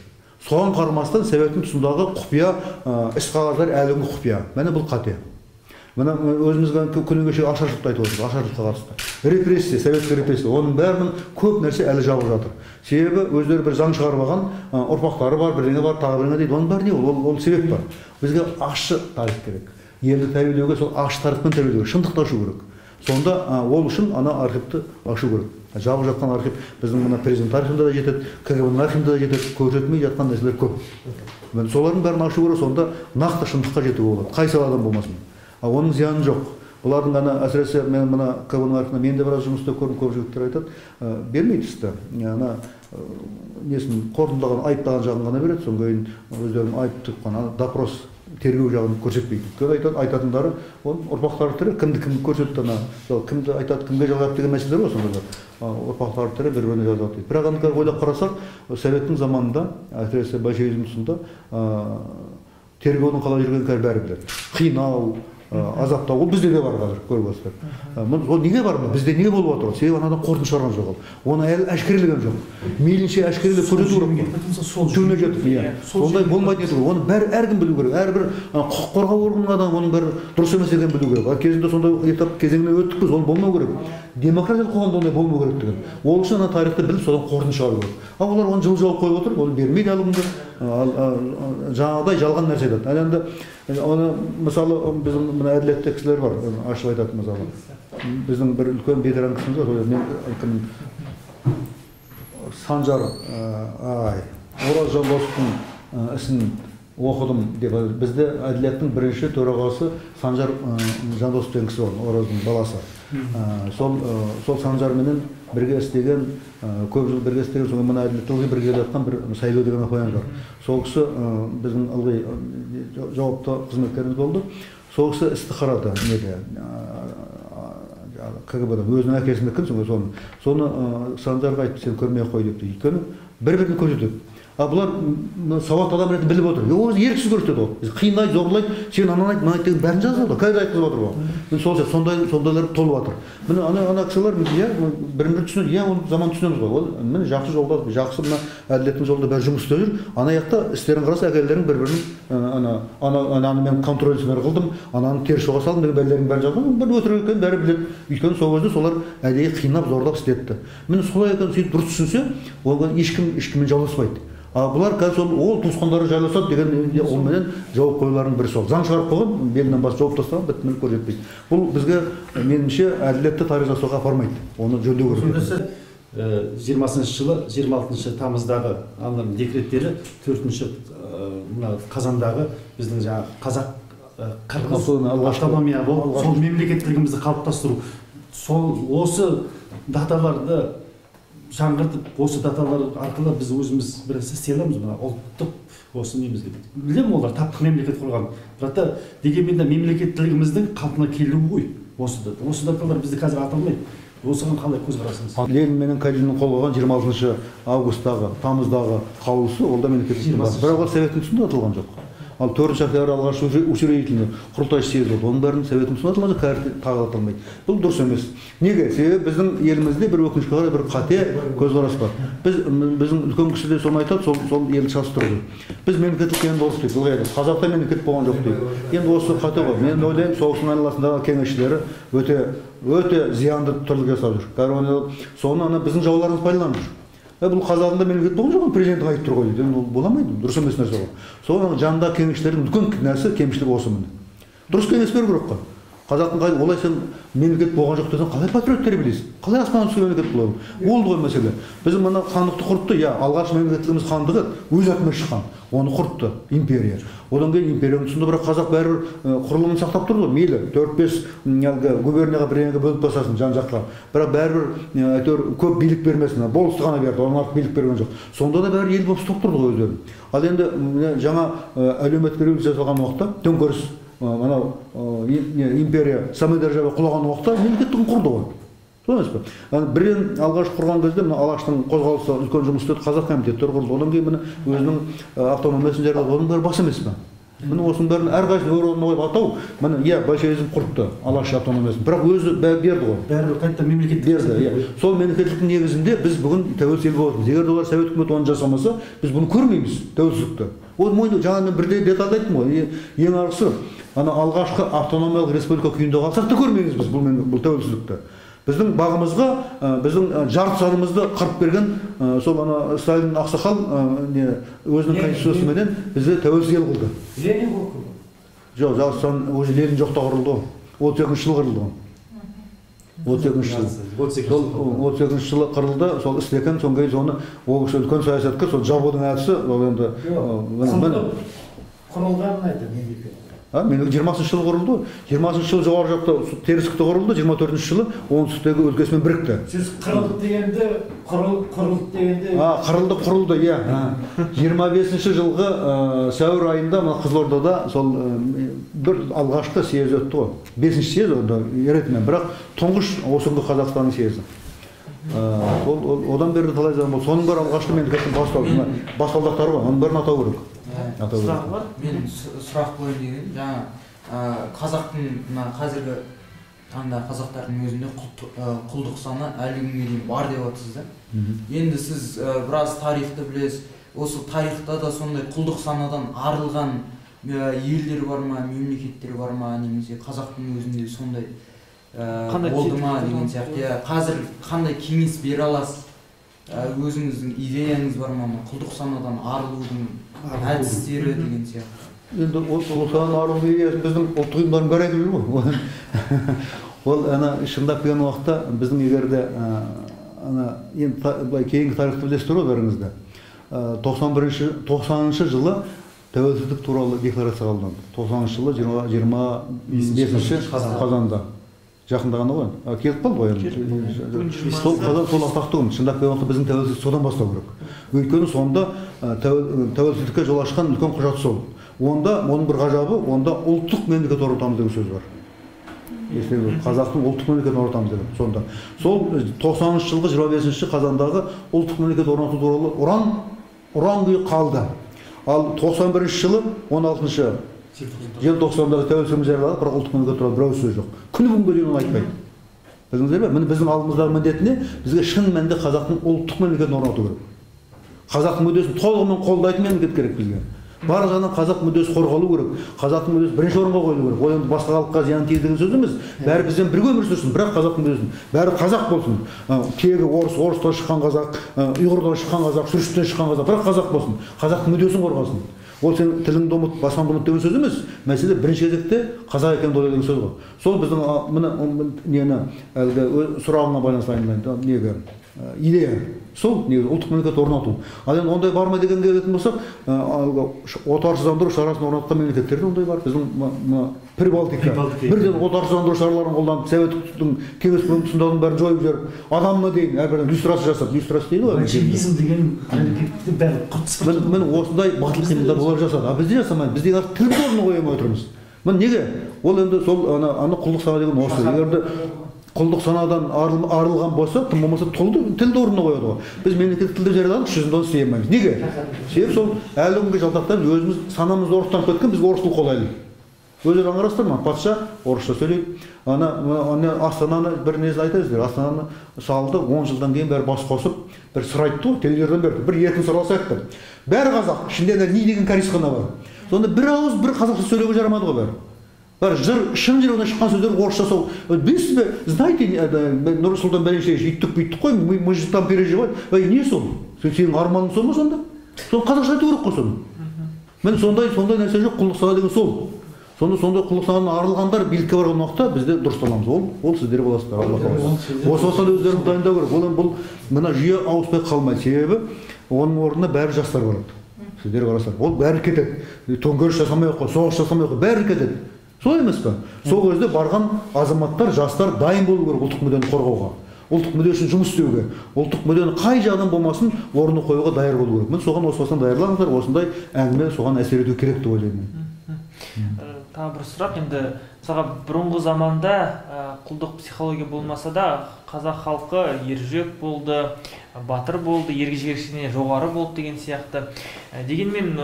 Соған қарамастан Советтің тұсындағы құпия іс-қағаздар әлі күнге құпия. Міне бұл қате. Мына өзімізге күні кеше ашаршылықты айтып отырмыз, ашаршылыққа қатысты. Репрессия, советский репрессия, оның бәрінің көп нәрсе әлі жабылып жатыр. Себебі өздері бір заң шығарып алған, ұрпақтары бар, бірдеңе бар, тағы бірдеңе дейді. Оның бәрі не ол себеп бар. Бізге ащы тарих керек. Елді тәрбиелеуге сол ащы тарихпен тәрбиелеуге, шындықты ашу керек. Сонда ол үшін ана архивті ашу керек. Жабылып жатқан архив біздің мына президент архивінде да жетеді, КГБ-ның архивінде да жетеді, көрсетілмей жатқан нәрселер көп. Солардың бәрін ашу керек, сонда нақты шындыққа жетуге болады. Қай саладан болмасын. Оның зияны жоқ. Бұлардың ғана әсіресе мен мына КГБ-ның архивінде мен де біраз жұмыс істеп көрдім, көп жігіттер айтады, бермейді істі. Ана несін қорытындылаған, айыптаған жағын ғана береді, содан кейін өздерінің айып тыққан допрос тергеу жағын көрсетпейді. Өйткені айтатындары ұрпақтары тірі, кімді көрсетті, кімді айтады, кімге жалғап деген мәселелер ғой сонда. Ұрпақтары тірі бір-біріне жазады дейді. Бірақ анда ойлап қарасақ, Советтің заманында, әсіресе большевизм тұсында тергеудің қалай жүргенін бәрі біледі. Қинау, азаптау, ол бізде де бар қазір, көріп отырсыздар. Ол неге бар? Бізде не болып отыр? Себебі анадан қорытынды шығарған жоқ ол. Оны әлі әшкерелеген жоқ. Мейлінше әшкерелеп көрсету керек. Түбіне жетіп, сондай болмайтын еді. Оны әркім білу керек. Әрбір құқық қорғау органының адамы оның бәрі дұрыс емес екенін білу керек. Кезінде сондай этап кезеңіне өттік біз, ол болмау керек. Демократиялық қоғамда ондай болмау керек деген. Ол үшін ана тарихты біліп, содан қорытынды шығару керек. Ал олар оны жыл жауып қойып отыр, оны бермейді әлі күнге. Жаңағыдай жалған нәрсе айтады. Енді оны мысалы біздің мына әділетті кісілер бар, ашып айтады мысалы. Біздің бір үлкен ветеран кісіміз бар, мен Санжар Ораз Жандосовтың ісін оқыдым деп, бізде әділеттің бірінші төрағасы Санжар Жандосов деген кісі бар, Ораздың баласы. Сол Санжарменен бірге істеген, көп жыл бірге істеген, соңғы мына әділеттілігі бірге жатқан бір Сайлау деген қоян бар. Сол кісі біздің ылғи жауапты қызметкеріміз болды. Сол кісі істі қарады неде, КГБ-да, өзінің әкесінің кім соны Санжарға айтты, сен көрмей қой депті. Өйткені бір-бірін көрсетеді. Бұлар сауатты адам ретінде біліп отыр. Ол еріксіз көрсетеді ол. Қиындайды, зорлайды, сен ананы айт, мынаны айт деген бәрін жазады. Қазір айтқызып отыр ол. Мен сол сондайлар толып жатыр. Міне ана кісілер бірін-бірі түсінеді, оны заман түсінеміз ғой. Ол міне жақсы жолда, жақсы мына әділеттің жолында бәрі жұмыс істеп жүр. Ана жақта істерін қараса әкелерің бір-бірінің ананы мен контрольсіңер қылдым, ананы теріс жолға салдым деген бәлелердің бәрін жазған. Бір өтірік екенін бәрі біледі. Өйткені сол кезде солар әдейі қинап, зорлап істетті. Міне солай екенін сөйтіп дұрыс түсінсе, оған ешкіммен жауласпайды. Бұлар қазір ол туысқандары жайласады деген олменен жауап қоюларының бірі сол. Заң шығарып қойған, белінен бас жауып тастаған, бітімін көрсетпейді. Бұл бізге меніңше әділетті тарих жасауға апармайды. Оны жөндеу керек. 20-шы жылы 26 тамыздағы алынған декреттері 4-ші қазандағы біздің жаңағы қазақ қырғыз автономия болып сол мемлекеттілігімізді қалыптастыру. Сол осы даталарды жаңғыртып, осы даталар арқылы біз өзіміз бір нәрсе істей аламыз, мына ұлттық осы немізге. Білемін, олар таптық мемлекет құрған. Бірақ та дегенмен де мемлекеттілігіміздің қалпына келуі ғой осы даталар бізді қазір аталмайды. Осыған қалай көзқарасыңыз? Ленин менен Калинин қол қойған 26 августтағы, тамыздағы қаулысы ол да мемлекеттілік бар. Бірақ ол советтің тұсында аталған жоқ. Ал 4-ші октябрь алғаш учредительный құрылтайшы съезд болды. Оның бәрін советтің тұсында аталған жоқ, тағы аталмайды. Бұл дұрыс емес. Неге? Себебі біздің елімізде бір өкінішке қарай бір қате көзқарас бар. Біздің үлкен кісілер соны айтады, сол елді шатастырды. Біз мемлекеттілік енді осы дейді. Қазақта мемлекет болған жоқ дейді. Енді осы қате ғой. Мен ойлаймын, соғыстың айналасындағы кеңесшілері өте зиянды тірлік жасап жүр. Соны біздің жауларымыз пайдаланып жүр. Бұл қазағында мемлекет болған жоқ, президенттің айтып тұр ғой дейді. Ол боламайды, дұрыс емес нәрсе ғой. Соның жанында кеңесшілердің үлкен кінәсі, кемшілігі осы міне. Дұрыс кеңес беру керек қой. Қазақтың олай сен мемлекет болған жоқ десең, қалай патриоттар білесің? Қалай аспан түскен мемлекет болады? Болды ғой мәселе. Біз мына хандықты құртты, алғаш мемлекеттігіміз хандығы өз атымен шыққан. Оны құртты империя. Одан кейін империяның тұсында бірақ қазақ бәрібір құрылымын сақтап тұрды ғой. Мейлі 4-5 губернияға бірдеңеге бөліп тастасын жан-жаққа. Бірақ бәрібір әйтеуір көп билік бермесін. Болысты ғана берді, одан артық билік берген жоқ. Сонда да бәрі ел болып ұстап тұрды ғой өздерін. Ал енді жаңа әлеуметтік революция жасалған уақытта төңкеріс империя самой державе құлаған уақытта мемлекеттігін құрды ғой. Сол емес пе? Бірден алғаш құрған кезде мына Алаштың қозғалысы үлкен жұмыс істеді, қазақ комитеттері құрылды. Одан кейін міне өзінің автономиясын жариялады. Оның бәрі бас емес пе? Міне осының бәрін әрқайсысын өр орнына қойып атау, міне большевизм құртты Алаш автономиясын. Бірақ өзі берді ғой. Бәрібір қайта мемлекет берді. Сол мемлекеттіліктің негізінде біз бүгін тәуелсіз ел боламыз. Егер олар совет үкіметі оны жасамаса, біз бұны көрмейміз, тәуелсіздікті. Ол мойны жаңа мен бірде деталды айттым ғой. Ең арғысы ана алғашқы автономиялық республика күйінде қалсақ та көрмейміз біз бұл тәуелсіздікті. Біздің бағымызға, біздің жарты санымызды қырып берген сол ана Сталин ақсақал өзінің конституциясыменен бізді тәуелсіз ел қылды. Ленин құрды. Жоқ, жарты сан уже Ленин жоқта құрылды. 32-ші жылы құрылды. 32-ші жылы құрылды, сол істеген, соңғы соны ол кісі үлкен саясаткер, сол жабудың әдісі, ол енді құрылғанын айтады мемлекет. Мен 20-шы жылы құрылды. 20-шы жылы жоғары жақта теріскікті құрылды, 24-ші жылы оңтүстіктегі өлкесімен бірікті. Сіз қырылды дегенде, құрылды дегенде... Құрылды, иә. 25-ші жылғы сәуір айында Қызылордада сол бір алғашқы съезд өтті ғой. 5-ші съезд онда еретімен, бірақ тұңғыш осынғы Қазақстанның съезді. Одан бері талай zaman болды. Соның бар алғашқы мемлекеттің баспалдақтары ғой, оның бәрін атау керек. Сұрақ бар? Мен сұрақ қойын деген, жаңа қазақтың қазіргі таңда қазақтардың өзінде құлдық саны әлі күнге дейін бар деп отырсыз да. Енді сіз біраз тарихты білесіз, осы тарихта да сондай құлдық санадан арылған елдер бар ма, мемлекеттер бар ма, немесе қазақтың өзінде сондай болды ма деген сияқты. Қазір қандай кеңес бере аласыз? Өзіңіздің идеяңыз бар ма, құлдық санадан арылудың әдістері деген сияқты. Енді құлдық санадан арылу идеясын біздің ұлттық ұйымдардың бәрі айтып жүр ғой. Ол шындап келген уақытта біздің егерде кейінгі тарихты білесіздер ғой бәріңізді. 90-шы жылы тәуелсіздік туралы декларация қабылданды. 90-шы жылы 25-ші қазанда. Жақында ғана ғой. Келіп қалды ғой. Сол атақты ғой. Шындап келген уақытта біздің тәуелсіздік содан бастау керек. Өйткені сонда тәуелсіздікке жол ашқан үлкен құжат сол. Онда оның бір ғажабы, онда ұлттық мемлекет орнатамыз деген сөз бар. Қазақтың ұлттық мемлекетін орнатамыз деген сонда. Сол 90-шы жылғы 25-ші қазандағы ұлттық мемлекет орнату туралы ұран ұран күйі қалды. Ал 91 жылы 16 желтоқсанда тәуелсіздігіміз жарияланып, бірақ ұлттық мемлекет туралы біреу сөз жоқ. Күні бүгінге дейін оны айтпайды. Білдіңіздер бе? Міне біздің алдымыздағы міндет не? Бізге шын мәнінде қазақтың ұлттық мемлекетін орнату керек. Қазақтың мүддесін толығымен қолдайтын мемлекет керек бізге. Бар жағынан қазақ мүддесі қорғалу керек. Қазақтың мүддесі бірінші орынға қойылу керек. Ол енді басқа халыққа зиян тигізген сөз емес. Бәрі бізден бірге өмір сүрсін, бірақ қазақтың мүддесін. Бәрі қазақ болсын. Тегі орыстан шыққан қазақ, ұйғырдан шыққан қазақ, түркістен шыққан қазақ, бірақ қазақ болсын. Қазақтың мүддесін қорғасын. Ол сен тіліңді ұмыт, басаңды ұмыт деген сөз емес. Мәселе бірінші кезекте қазақ екенін ойлау деген сөз ғой. Сол біздің мына әлгі сұрағына байланысты айтайын, неге идея. Сол негізі ұлттық мемлекет орнату. Ал енді ондай бар ма дегенге келетін болсақ, отарсыздандыру шарасын орнатқан мемлекеттерде ондай бар. Біздің Прибалтика бірден отарсыздандыру шараларын қолданып, советтің кеңес тұсындағының бәрін жойып жіберіп, адамына дейін әрбірден люстрация жасап, люстрация дейді ғой. Большевизм деген мемлекетті бәрі құртып міне осындай батыл қимылдар олар жасады. А бізде жасамайды. Бізде тіл орнына қоя алмай отырмыз. Міне неге? Ол енді сол ана құлдық сана деген осы. Егерде құлдық санадан арылған болса, тым болмаса тілді орнына қояды ғой. Біз мемлекеттік тілді жарияладық, жүзінде оны істей алмаймыз. Неге? Себебі сол әлі күнге жалтақтан өзіміз санамызды орыстан кеткен, бізге орыс тілі қолайлы. Өздері аңғарасыздар ма? Патша орысша сөйлейді. Астананы бір несін айтасыздар. Астананы салды, 10 жылдан кейін бәрі бас қосып, бір сыр айтты ғой, телевизордан берді. Бір еркін сырласа айтты. Бәрі қазақ, ішінде не деген корейскана бар. Сонда бір ауыз бір қазақша сөйлеуге жарамады ғой бәрі. Шын жүрегінен шыққан сөздер орысша сол. Білесіз бе, знаете, Нұрсұлтан Бәленшевич, иттік бүйттік қой, мы же там переживаем. Не сол? Сенің арманың сол ма сонда? Соны қазақша айту керек қой соны. Мен сондай нәрсе жоқ, құлдық сана деген сол. Сондай құлдық санадан арылғандар билікке барған уақытта бізде дұрысталамыз. Ол сіздер боласыздар, Алла қаласа. Осы уақытта өздерін дайындау керек. Бұл мына жүйе ауыспай қалмайды. Себебі оның орнына бәрі жастар барады. Сіздер қарасыздар. Ол бәрі кетеді. Төңкеріс жасамай ақ қой, соғыс жасамай ақ қой, бәрі кетеді. Сол емес пе? Сол кезде барған азаматтар, жастар дайын болу керек ұлттық мүддені қорғауға, ұлттық мүдде үшін жұмыс істеуге, ұлттық мүддені қай жағынан болмасын орнына қоюға даяр болу керек. Мен соған осыған даярлаңыздар, осындай әңгіме соған әсер ету керек деп ойлаймын. Тағы бір сұрақ, енді мысалға бұрынғы заманда құлдық психология болмаса да қазақ халқы ержүрек болды, батыр болды, ергежейлігінен жоғары болды деген сияқты. Дегенмен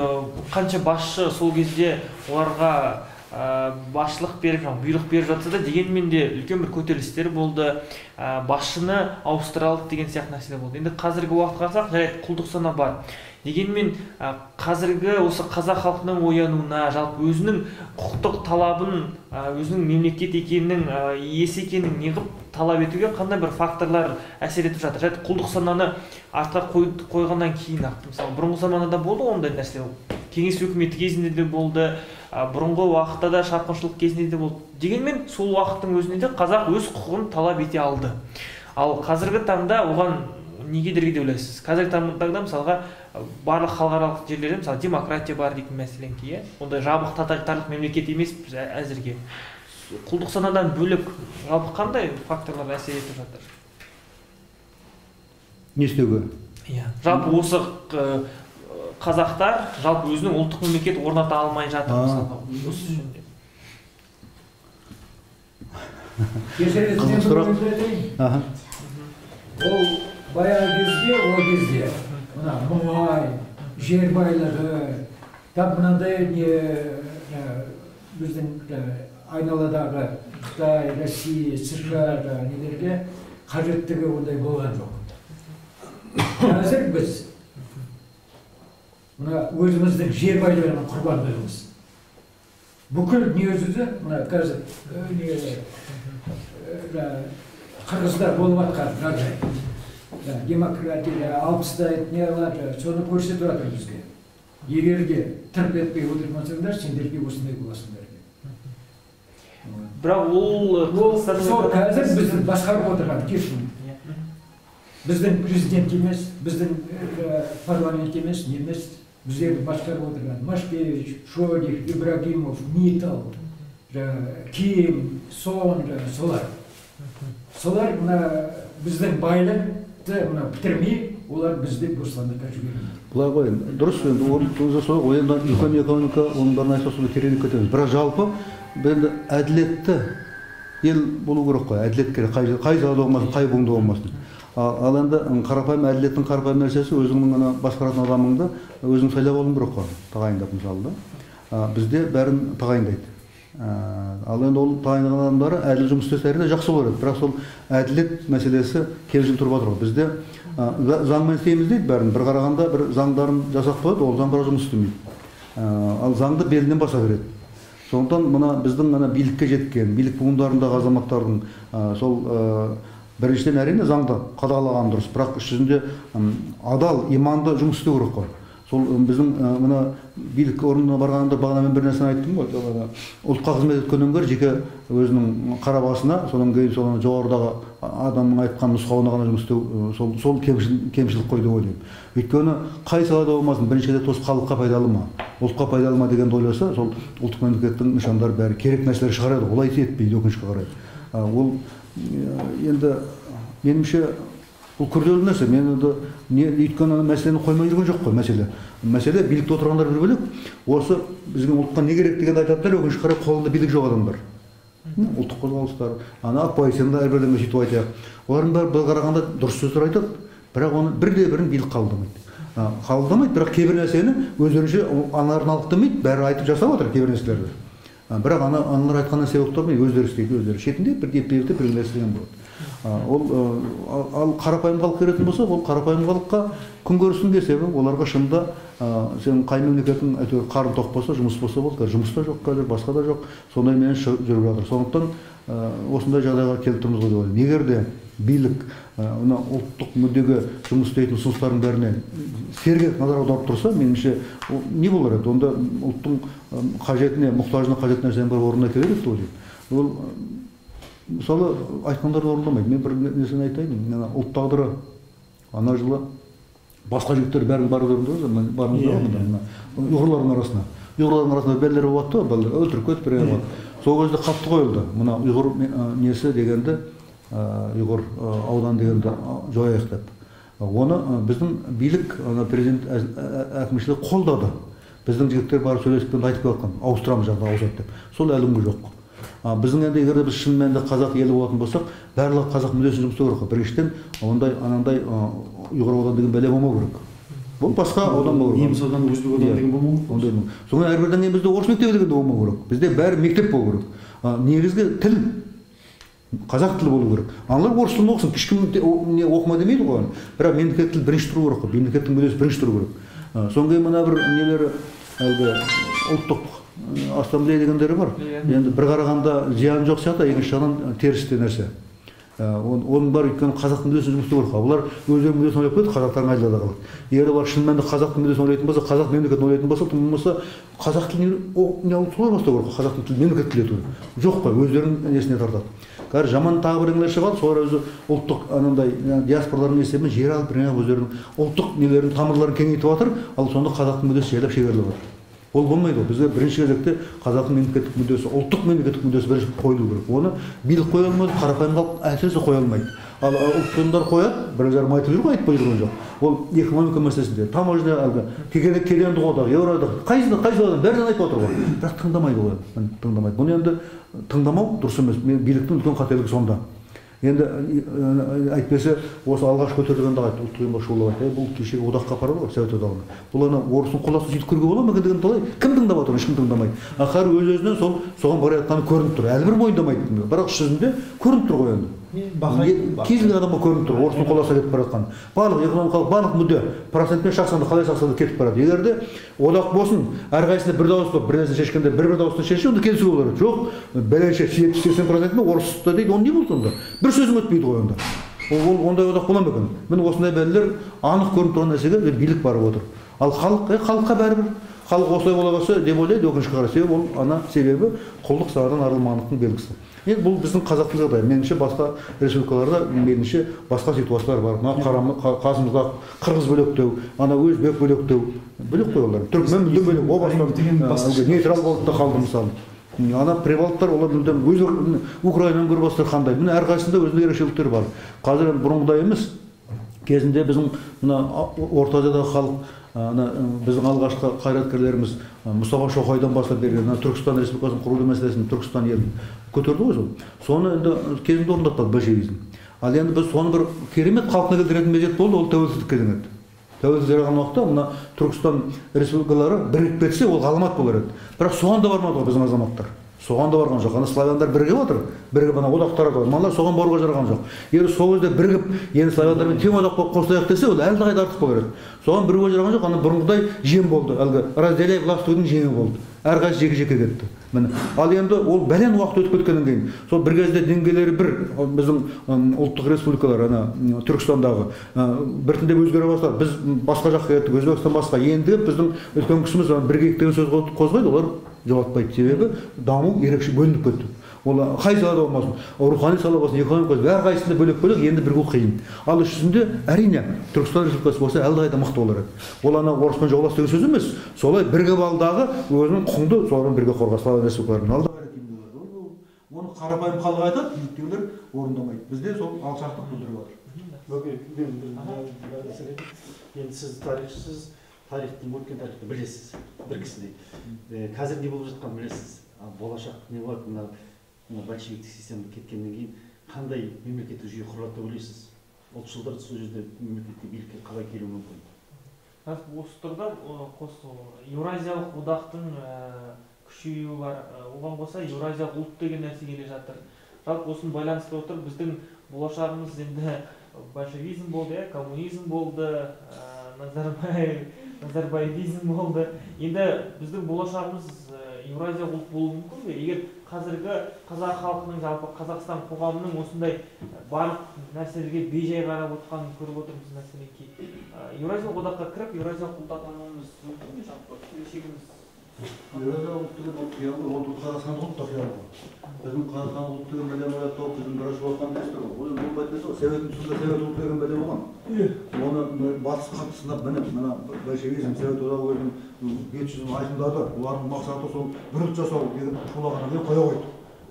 қанша басшы сол кезде оларға басшылық беріп, бұйрық беріп жатса да, дегенмен де үлкен бір көтерілістер болды, басшыны ауыстыралық деген сияқты нәрселер болды. Енді қазіргі уақытқа қарасақ, жарайды құлдық сана бар. Дегенмен қазіргі осы қазақ халқының оянуына, жалпы өзінің құқықтық талабын, өзінің мемлекет екенінің, иесі екенін неғып талап етуге қандай бір факторлар әсер етіп жатыр? Жарайды құлдық сананы артқа қойғаннан кейін ақ, мысалы бұрынғы заманда болды ондай нәрсе. Кеңес өкіметі кезінде де болды, бұрынғы уақытта да шапқыншылық кезінде де болды. Дегенмен сол уақыттың өзінде де қазақ өз құқығын талап ете алды. Ал қазіргі таңда оған неге дерге деп ойлайсыз? Қазіргі таңда мысалға барлық халықаралық жерлерде мысалы демократия бар дейтін мәселенке, иә? Ондай жабық тоталитарлық мемлекет емес біз әзірге. Құлдық санадан бөлек жалпы қандай факторлар әсер етіп жатыр? Не істеуге? Иә, жалпы осы қазақтар жалпы өзінің ұлттық мемлекет орната алмай жатыр мысалға осы жөнінде. Ол баяғы кезде, ол кезде мына мұнай, жер байлығы, тап мынандай біздің айналадағы Қытай, Россия, США нелерге қажеттігі ондай болған жоқ. Қазір біз мына өзіміздің жер байлығының құрбандығымыз. Бүкіл дүниежүзі мына қазір қырғызда болып жатқан жағдай. Демократия, алпыстай нелар, соны көрсетіп жатыр бізге. Егер де тырп етпей отырмасаңдар, сендерге осындай боласыңдар. Бірақ ол қазір біздің басқарып отырған кешім. Біздің президент емес, біздің парламент емес, біздерді басқарып отырған Машкевич, Шодих, Ибрагимов, Митал, Ким, Сон, солар. Солар біздің байлықты бітірмей, олар бізді бостандыққа жібермейді. Былай ғой, дұрыс, енді үлкен экономика, оның бәрін айтсақ тереңдеп кетеміз. Бірақ жалпы әділетті ел болу керек қой, әділет керек, қай салада болмасын, қай буында болмасын. Ал енді қарапайым әділеттің қарапайым нәрсесі өзіңнің ана басқаратын адамыңды өзің сайлап алуың керек қой, тағайындап мысалы да. Бізде бәрін тағайындайды. Ал енді ол тағайындаған адамдары әділ жұмыс істесе әрине жақсы болар еді, бірақ сол әділет мәселесі келжіл тұрып жатыр ғой. Бізде заңмен істейміз дейді бәрін, бір қарағанда бір заңдарын жасап қояды, ол заң жұмыс істемейді. Ал заңды белінен баса береді. Сондықтан мына біздің ана билікке жеткен, билік буындарындағы азаматтардың сол біріншіден әрине заңды қадағалаған дұрыс, бірақ іс жүзінде адал, иманды жұмыс істеу керек қой. Сол біздің мына билік орнына барғанда бағана мен бір нәрсені айттым ғой, ұлтқа қызмет еткеннен гөрі жеке өзінің қара басына, содан кейін сол жоғарыдағы адамның айтқан нұсқауына ғана жұмыс істеу, сол кемшілік қой деп ойлаймын. Өйткені қай салада болмасын, бірінші кезекте осы халыққа пайдалы ма, ұлтқа пайдалы ма дегенді ойласа, сол ұлттық мемлекеттің нышандары бәрі керек нәрселер шығарады, олай етпейді, өкінішке қарай. Ол енді меніңше бұл күрделі нәрсе. Мен өйткені мәселені қоймай жүрген жоқ қой, мәселе билікте отырғандар бір бөлек. Осы бізге ұлтқа не керек дегенді айтатындар, өкінішке қарай қолында билік жоқ адамдар. Ұлттық қозғалыстар, ана оппозицияны әрбірден сөйтіп айтайық. Олардың бәрі бір қарағанда дұрыс сөздер айтады, бірақ оны бірде-бірін билік қабылдамайды. Қабылдамайды, бірақ кейбір нәрсені өздерінше аналарын алықтамайды, бәрі айтып жасап отыр кейбір нәрселерді. Бірақ аналар айтқан нәрсе өктірмей өздері істейді, өздері шетінде бір еппелікте бір нәрсе деген болады. Ал қарапайым халық керетін болса, ол қарапайым халыққа күн көрістің есебі, оларға шынында сен қай мемлекеттің әйтеуір қарын тоқ болса, жұмыс болса болды, жұмыс та жоқ қазір, басқа да жоқ, сондай менен жүріп жатыр. Сондықтан осындай жағдайға келіп тұрмыз ғой деп ойлаймын. Егер де билік ұлттық мүддеге жұмыс істейтін ұсыныстардың бәріне сергек назар аударып тұрса, меніңше не болар еді? Онда ұлттың қажетіне, мұқтажына қажет нәрсенің бір орнына келер еді деп ойлаймын. Ол мысалы айтқандарды орындамайды. Мен бір нәрсені айтайын, ұлт тағдыры ана жылы басқа жігіттер бәрін барып жүрмін, ұйғырлардың арасына. Ұйғырлардың арасында бәлелер болыпты, өлтіріп кетіп бере алады. Сол кезде қатты қойылды. Мына ұйғыр несі дегенді, ұйғыр аудан дегенді жояйық деп. Оны біздің билік, президент әкімшілігі қолдады. Біздің жігіттер барып сөйлесіп айтып жатқан, ауыстырамыз жағдай ауысады деп. Сол әлі күнге жоқ. Біздің енді егер біз шын мәнінде қазақ елі болатын болсақ, барлығы қазақ мүддесін жұмыс істеу керек. Біріншіден ондай анандай ұйғыр аудан деген бәле болмау керек. Бұл басқа аудан болу керек. Неміс аудан, өзбек аудан деген болмау керек. Соған әрбірден кейін бізде орыс мектебі деген болмау керек. Бізде бәрі мектеп болу керек. Негізгі тіл қазақ тілі болу керек. Аналар орыс тілін оқысын, ешкім оқыма демейді ғой. Бірақ мемлекеттік тіл бірінші тұру керек. Мемлекеттің мүддесі бірінші тұру керек. Содан кейін мына бір нелері әлгі ұлттық ассамблея дегендері бар. Енді бір қарағанда зияны жоқ сияқты, екінші жағынан терісте нәрсе. Оның бар өйткені қазақтың мүддесін жұмыс істеу керек. Олар өздерінің мүддесін ойлап қойды, қазақтардың айдалада қалады. Егер олар шын мәнінде қазақтың мүддесін ойлайтын болса, қазақ мемлекетін ойлайтын болса, тым болмаса қазақ тілін солай бастау керек. Қазақтың тілін мемлекет тілі ету жоқ қой, өздерінің несіне тартады. Қазір жаман тағы бір еңлер шығады, солар өзі ұлттық анандай диаспоралардың есебімен жер алып, өздерінің ұлттық нелерін, тамырларын кеңейтіп жатыр, ал сонда қазақтың мүддесі жайлап шегеріліп жатыр. Ол болмайды. Бізге бірінші кезекте қазақтың мемлекеттік мүддесі, ұлттық мемлекеттік мүддесі бірінші қойылу керек. Оны билік қоя алмайды, қарапайым халық әсіресе қоя алмайды. Ал ұлттар қояды, бір жарым айтып жүр ғой, айтпай жүрген жоқ. Ол экономика мәселесінде, таможня әлгі, кедендік одақ, еуроодақ, қай саладан бәрінен айтып отыр ғой. Бірақ тыңдамайды олар, тыңдамайды. Бұны енді тыңдамау дұрыс емес. Биліктің үлкен қателігі сонда. Енді әйтпесе осы алғаш көтерілгенде айтты, ұлттық ұйымға шулап айтты, бұл кешегі одаққа апарады ғой, Совет одағына. Бұл ана орыстың қоласын сөйтіп көруге бола ма деген талай, кім тыңдап отыр, ешкім тыңдамайды. Ақыры өз-өзінен соған бара жатқаны көрініп тұр. Әлбір мойындамайды, бірақ жүзінде көрініп тұр ғой енді. Кез келген адамға көрініп тұр, орыстың қоласы кетіп бара жатқаны. Барлық экономикалық, барлық мүдде процентпен шақсаңда қалай шақсаңда кетіп барады. Егер де одақ болсын, әрқайсысында бір дауыс болып, бір нәрсені шешкенде бір дауыстан шешсе, онда келісуге болар еді. Жоқ, бәленше 70-80%-мен орыста дейді, оны не болды онда? Бір сөзім өтпейді ғой онда. Ондай одақ бола ма екен? Міне осындай бәлелер анық көрініп тұрған нәрсеге билік барып отыр. Ал халыққа бәрібір. Халық осылай бола қалса деп ойлайды, өкінішке қарай. Себебі ол себебі құлдық санадан арылмағандықтың белгісі. Енді бұл біздің қазақтың жағдайы. Меніңше басқа республикаларда меніңше басқа ситуациялар бар. Қасымызда қырғыз бөлектеу, өзбек бөлектеу, бөлек қой олар. Түркмен мүлдем бөлек, о басқа нейтрал болып та қалды мысалы. Прибалттар олар мүлдем өз Украинадан гөрі басқа қандай. Міне әрқайсысында өзінің ерекшеліктері бар. Қазір бұрынғыдай емес. Кезінде біздің мына Орта Азиядағы халық біздің алғашқы қайраткерлеріміз Мұстафа Шоқайдан бастап берген Түркістан Республикасын құру мәселесін Түркістан елін көтерді ғой сол. Соны енді кезінде орындатпады большевизм. Ал енді біз соны бір керемет қалпына келтіретін мезет болды, ол тәуелсіздікке еді. Тәуелсіздік жаралған уақытта мына Түркістан республикалары бірігіп кетсе, ол ғаламат болар еді. Бірақ соған да бармады біздің азаматтар. Соған да барған жоқ. Ана славяндар бірігіп отыр, бірігіп ана одақтар отыр. Мыналар соған баруға жараған жоқ. Егер сол кезде бірігіп, енді славяндармен тең одаққа қосылайық десе, ол әлдеқайда артық болар еді. Соған бірігуге жараған жоқ. Ана бұрынғыдай жем болды. Әлгі разделяй властвуйдың жемі болды. Әрқайсысы жеке-жеке кетті. Міне. Ал енді ол бәлен уақыт өтіп кеткеннен кейін, сол бір кезде деңгейлері бір біздің ұлттық республикалар, ана Түркістандағы біртіндеп өзгере бастады. Біз басқа жаққа кеттік, Өзбекстан басқа. Енді біздің өткен кісіміз біргек деген сөз қозғайды, олар жауаппайды. Себебі даму ерекше бөлініп кетті. Ол қай салада болмасын, рухани сала болсын, экономика, әрқайсысында бөлек-бөлек, енді бірігу қиын. Ал үшісінде әрине Түркістан Республикасы болса әлдеқайда мықты болар еді. Ол ана орыспен жаулас деген сөз емес. Солай бірігіп алдағы өзінің құнды солармен бірге қорғас славян республикаларымен алдағы. Оны қарапайым халық айтады, биіктеулер орындамайды. Бізде сол алшақтық білдіріп жатыр. Енді сіз тарихшысыз, тарихтың өткен тарихты білесіз, бір кісідей. Қазір не болып жатқанын білесіз. Болашақ не болады, мына большевиктік система кеткеннен кейін қандай мемлекеттік жүйе құрылады деп ойлайсыз? Ұлтшылдар сол жерде мемлекеттік билікке қалай келуі мүмкін? Осы тұрда Еуразиялық одақтың күшеюі бар. Оған қоса Еуразиялық ұлт деген нәрсе келе жатыр. Жалпы осыны байланысты отыр, біздің болашағымыз енді большевизм болды, коммунизм болды, назарбаевизм болды. Енді біздің болашағымыз Еуразиялық ұлт болуы мүмкін бе? Егер қазіргі қазақ халқының, жалпы Қазақстан қоғамының осындай барлық нәрселерге бейжай қарап отқанын көріп отырмыз мәселен кейін. Еуразиялық одаққа кіріп, Еуразиялық ұлт атануымыз мүмкін бе? Жалпы келешегіміз. Еуразиялық ұлт деген ол қиялы, ол Қазақстандық ұлт та қиялы. Біздің Қазақстандық ұлт деген бәлем ойлап тауып, біздің біраз жолатқан дейсіздер ғой. Ол болмайтын нәрсе ғой. Советтің тұсында совет ұлт деген бәлем болған. Оны батыс қатты сынап мініп, мына большевизм, совет одағы өзінің бет-жүзін айқындады. Олардың мақсаты сол бір ұлт жасау деген шулағаннан кейін қоя қойды.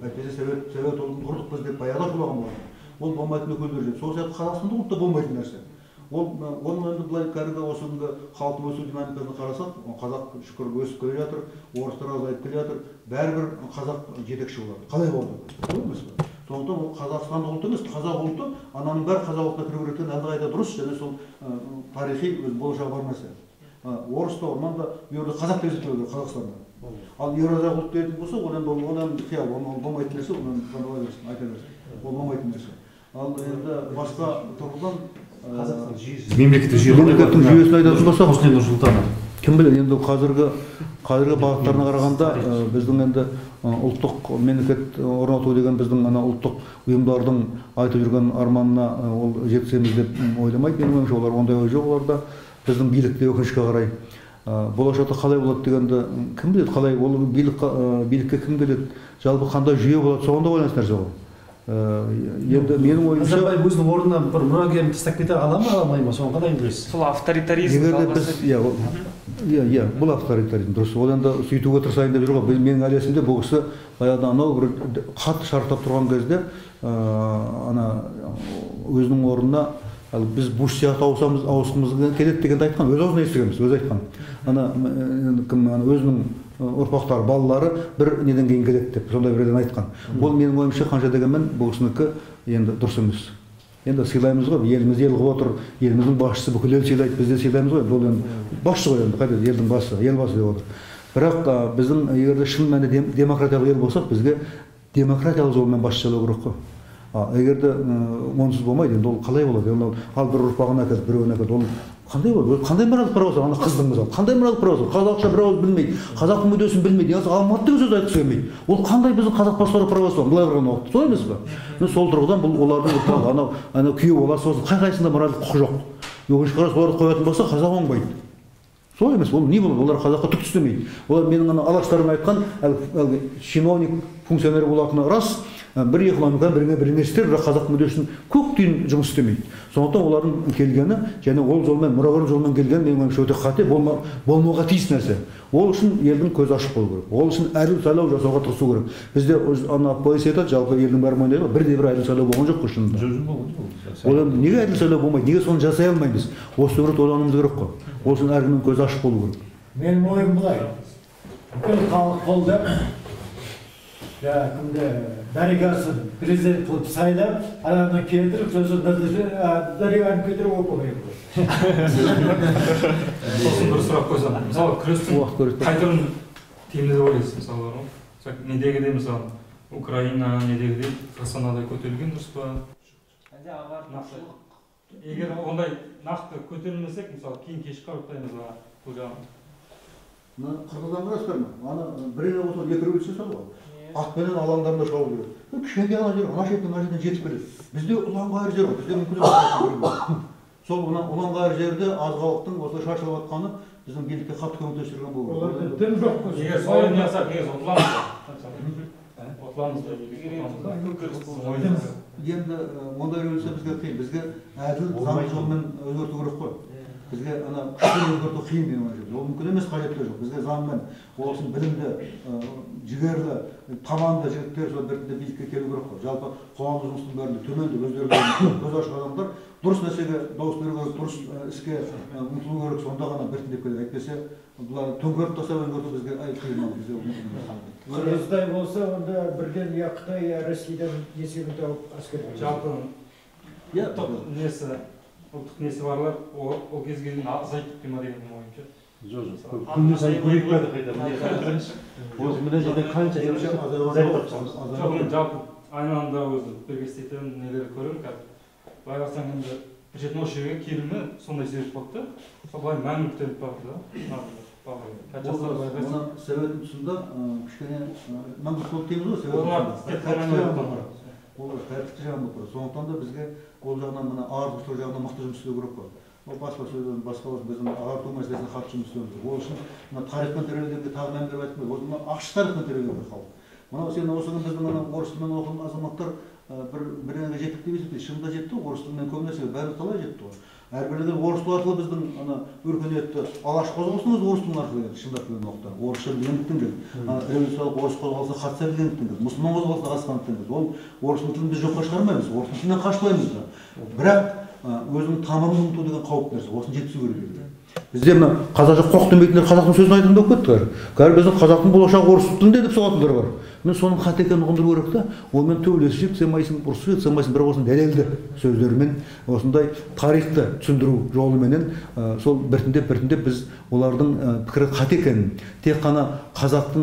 Әйтпесе совет ұлтын құрдық біз деп баяғыда шулаған болған. Ол болмайтын өкілдер жеді. Сол сияқты Қазақстандық ұлт та болмайтын нәрсе. Оның енді былай кәрігі осы күнгі халықтың өсу динамикасына қарасақ, қазақ шүкір өсіп келе жатыр, орыстар азайып келе жатыр, бәрібір қазақ жетекші болады. Қалай болды? Емес пе? Сондықтан ол Қазақстандық ұлт емес, қазақ ұлты, ананың бәрі қазақ ұлтына кіру керек екені әлдеқайда дұрыс, және сол тарихи болашағы бар нәрсе. Орыс та, орман да, бұл жерде қазақ деп есептеу керек Қазақстанда. Ал Еуразиялық ұлт дейтін болса, ол енді қиял, ол болмайтын нәрсе, ол айта берсін, ол болмайтын нәрсе. Ал енді басқа тұрғыдан мемлекеттік жүйесін айтатын болсақ, Нұрсұлтан кім біледі, енді қазіргі бағыттарына қарағанда біздің енді ұлттық мемлекет орнату деген біздің ана ұлттық ұйымдардың айтып жүрген арманына ол жеткіземіз деп ойламайды. Менің ойымша олар ондай ой жоқ оларда. Біздің билікте өкінішке қарай болашақта қалай болады дегенді кім біледі, қалай ол билікке кім келеді, жалпы қандай жүйе болады, соған да байланысты нәрсе ғой. Енді менің ойымша Назарбаев өзінің орнына бір мұрагерін тастап кете ала ма, алмай ма, соны қандай білесіз? Сол авторитаризм бұл авторитаризм дұрыс. Ол енді сөйтуге тырысайын деп жүр ғой. Менің әлі есімде бұл кісі баяғыда анау бір қатты шарықтап тұрған кезде ана өзінің орнына біз Буш сияқты ауысқымыз келеді дегенді айтқан, өз аузынан естігенбіз, өзі айтқан. Өзінің ұрпақтары, балалары бір неден кейін келеді деп, сондай бірден айтқан. Ол менің ойымша қанша дегенмен бұл кісінікі енді дұрыс емес. Енді сыйлаймыз ғой, еліміз ел қылып отыр, еліміздің басшысы бүкіл ел сыйлайды, біз де сыйлаймыз ғой. Ол енді басшы ғой енді, қайда елдің басы, елбасы деп отыр. Бірақ біздің егерде шын мәнінде демократиялық ел болсақ, бізге демократиялық жолмен басшы сайлау керек қой. Егерде онсыз болмайды, енді ол қалай болады? Ал бір ұрпағын әкеліп, біреуін әкеліп, ол қандай болады? Қандай моральдық права бар? Ана қыздың мысалы, қандай моральдық права бар? Қазақша бір ауыз білмейді, қазақтың мүддесін білмейді, яғни алматы деген сөз айтқысы келмейді. Ол қандай біздің қазақ басқару правасы бар? Былай қараған уақытта, солай емес пе? Сол тұрғыдан бұл олардың анау күйеу баласы болсын, қай-қайсында моральдық құқы жоқ. Өкінішке қарай соларды қоятын болса, қазақ оңбайды. Солай емес, ол не болады? Олар қазаққа түк істемейді. Олар менің ана алаштарым айтқан әлгі чиновник, функционер болатыны рас, бір экономикадан біріңе істер, бірақ қазақ мүддесін көк түйін жұмыс істемейді. Сондықтан олардың келгені, және ол жолмен, мұрагер жолмен келгені менің ойымша өте қате, болмауға тиіс нәрсе. Ол үшін елдің көзі ашық болу керек. Ол үшін әділ сайлау жасауға тырысу керек. Бізде ана поэзия айтады, жалпы елдің бәрі мойындайды ғой, бірде бір әділ сайлау болған жоқ қой шынында. Ол неге әділ сайлау болмайды? Неге соны жасай алмаймыз? Осы өрт ойлануымыз керек қой. Ол үшін әркімнің көзі ашық болу керек. Менің ойым былай. Бүкіл халық қолдап кімді даригасын президент қылып сайлап, ананы келтіріп, сосын дариганы көтеріп оқымай қойды. Сосын бір сұрақ қойсам, мысалы күрестің қай түрін тиімді деп ойлайсыз, мысалы недегідей, мысалы Украина недегідей астанада көтерілген дұрыс па? Егер ондай нақты көтерілмесек, мысалы кейін кеш қараптаймыз ба бұл жағын? Қырғыздан көресіздер ме? Аны біріне болса екі революция салды ғой. Атпенен алаңдарында шауып жүреді. Кішкене ана жер, ана жерден мына жерден жетіп келеді. Бізде ұланғайыр жер бар, бізде мүмкін емес. Сол ұланғайыр жерде аз халықтың осылай шаршалып жатқаны біздің билікке қатты көмектесіп жүрген бұл. Оларда дым жоқ қой. Егер солай жасақ, негізі ұтыламыз. Енді ондай революция бізге қиын. Бізге әділ заң жолмен өзгерту керек қой. Бізге ана күшпен өзгерту қиын деген ол жерде. Ол мүмкін емес, қажет те жоқ. Бізге заңмен осыны білімді, жігерлі, табанды жігіттер сол біртіндеп билікке келу керек қой. Жалпы қоғамдық жұмыстың бәрінде төменде өздері көз ашық адамдар дұрыс нәрсеге дауыс беру керек, дұрыс іске ұмтылу керек, сонда ғана біртіндеп келеді. Әйтпесе бұлар төңкеріп тастап өзгерту бізге қиын. Қырғыздай болса, онда бірден я Қытай, я Ресейден есебін тауып әскер. Жалпы ұлттық несі барлар ол кезге дейін азайттық дей ма деген ойымша. Жоқ, күннен сайын көбейіп қайда. Осы мына жерде қанша азайып шығамыз. Жалпы айналымда өзі бірге істейтін нелерді көремін қазір. Былай қарасаң енді бір жерден осы жерге келімі сондай себеп болды да. Сол былай мәңгі көтеріліп барды да. Оны Советтің тұсында кішкене мәңгі болып дейміз ғой, ол тәртіпті жағын болып тұрады. Сондықтан да бізге ол жағынан мына ағартушылық жағынан мықты жұмыс істеу керек қой. Ол басқа біздің ағарту мәселесіне қатты жұмыс істеуіміз керек. Ол үшін мына тарихпен тербелгенге тағы мән беріп айтып қойды. Ол ақш тарихпен тербелген бір халық. Мынау сен осы күні біздің ана орыс тілімен оқыған азаматтар бірдеңеге жеттік деп есептейді. Шынында жетті ғой, орыс тілімен көп нәрсеге бәрі талай жетті ғой. Әрбірлеген орыс тілі арқылы біздің ана өркениетті алаш қозғалысының өзі орыс тілі арқылы келді. Шындап келген уақытта орысша білгендіктен келді. Революциялық орыс қозғалысына қатыса білгендіктен келді. Мұсылман қозғалысына қатысқандықтан келді. Ол орыс тілін біз жоққа шығармаймыз, орыс тілінен қашпаймыз да. Бірақ өзінің тамырын ұмыту деген қауіпті нәрсе. Осыны жеткізу керек еді. Бізде мына қазақша қоқ демейтіндер қазақтың сөзін айтатын болып кетті. Қазір біздің қазақтың болашағы орыс тілінде деп соғатындар бар. Мен соның қате екенін ұғындыру керек та. Онымен төбелесіп семайсың, ұрысып семайсың, бірақ осының дәлелді сөздерімен осындай тарихты түсіндіру жолыменен сол біртіндеп біз олардың пікірі қате екенін, тек қана қазақтың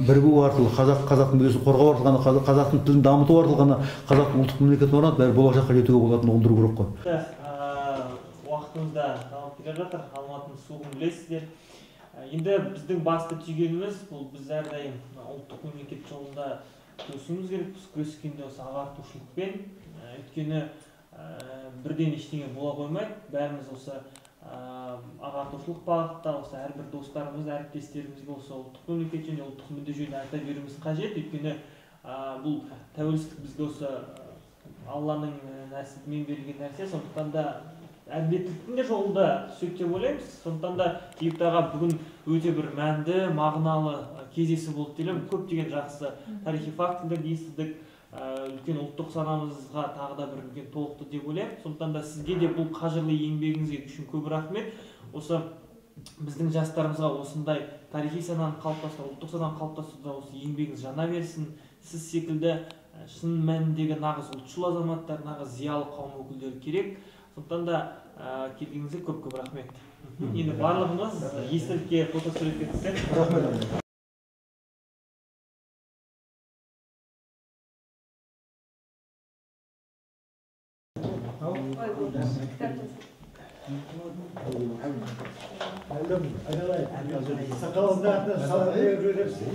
бірігу арқылы, қазақтың мүддесін қорғау арқылы ғана, қазақтың тілін дамыту арқылы ғана қазақтың ұлттық мемлекетін орнатып бәрі болашаққа жетуге болатынын ұғындыру керек қой. Уақытымызда дамып келе жатыр, Алматының суығын білесіздер. Енді біздің басты түйгеніміз бұл біз әрдайым ұлттық мемлекет жолында күресуіміз керек. Біз күрескенде осы ағартушылықпен, өйткені бірден ештеңе бола қоймайды. Бәріміз осы ағартушылық бағытта осы әрбір достарымыз, әріптестерімізге осы ұлттық мемлекет және ұлттық мүдде жөнінде айта беруіміз қажет. Өйткені бұл тәуелсіздік бізге осы Алланың нәсібімен берілген нәрсе, сондықтан да әділеттіліктің де жолында түседі деп ойлаймыз. Сондықтан да Египтаға бүгін өте бір мәнді, мағыналы кездесу болды деп ойлаймын. Көптеген жақсы тарихи фактілерді естідік, үлкен ұлттық санамызға тағы да бір үлкен толықты деп ойлаймын. Сондықтан да сізге де бұл қажырлы еңбегіңізге үшін көп рахмет. Осы біздің жастарымызға осындай тарихи сананы қалыптастыру, ұлттық сананы қалыптастыруда осы еңбегіңіз жана берсін. Сіз секілді шын мәніндегі нағыз ұлтшыл азаматтар, нағыз зиялы қауым өкілдері керек. Сондықтан да келгеніңізге көп рахмет. Енді барлығымыз естелікке фотосуретке түссек. Рахмет. Сақалыңды артынан салып беріп жүрерсің.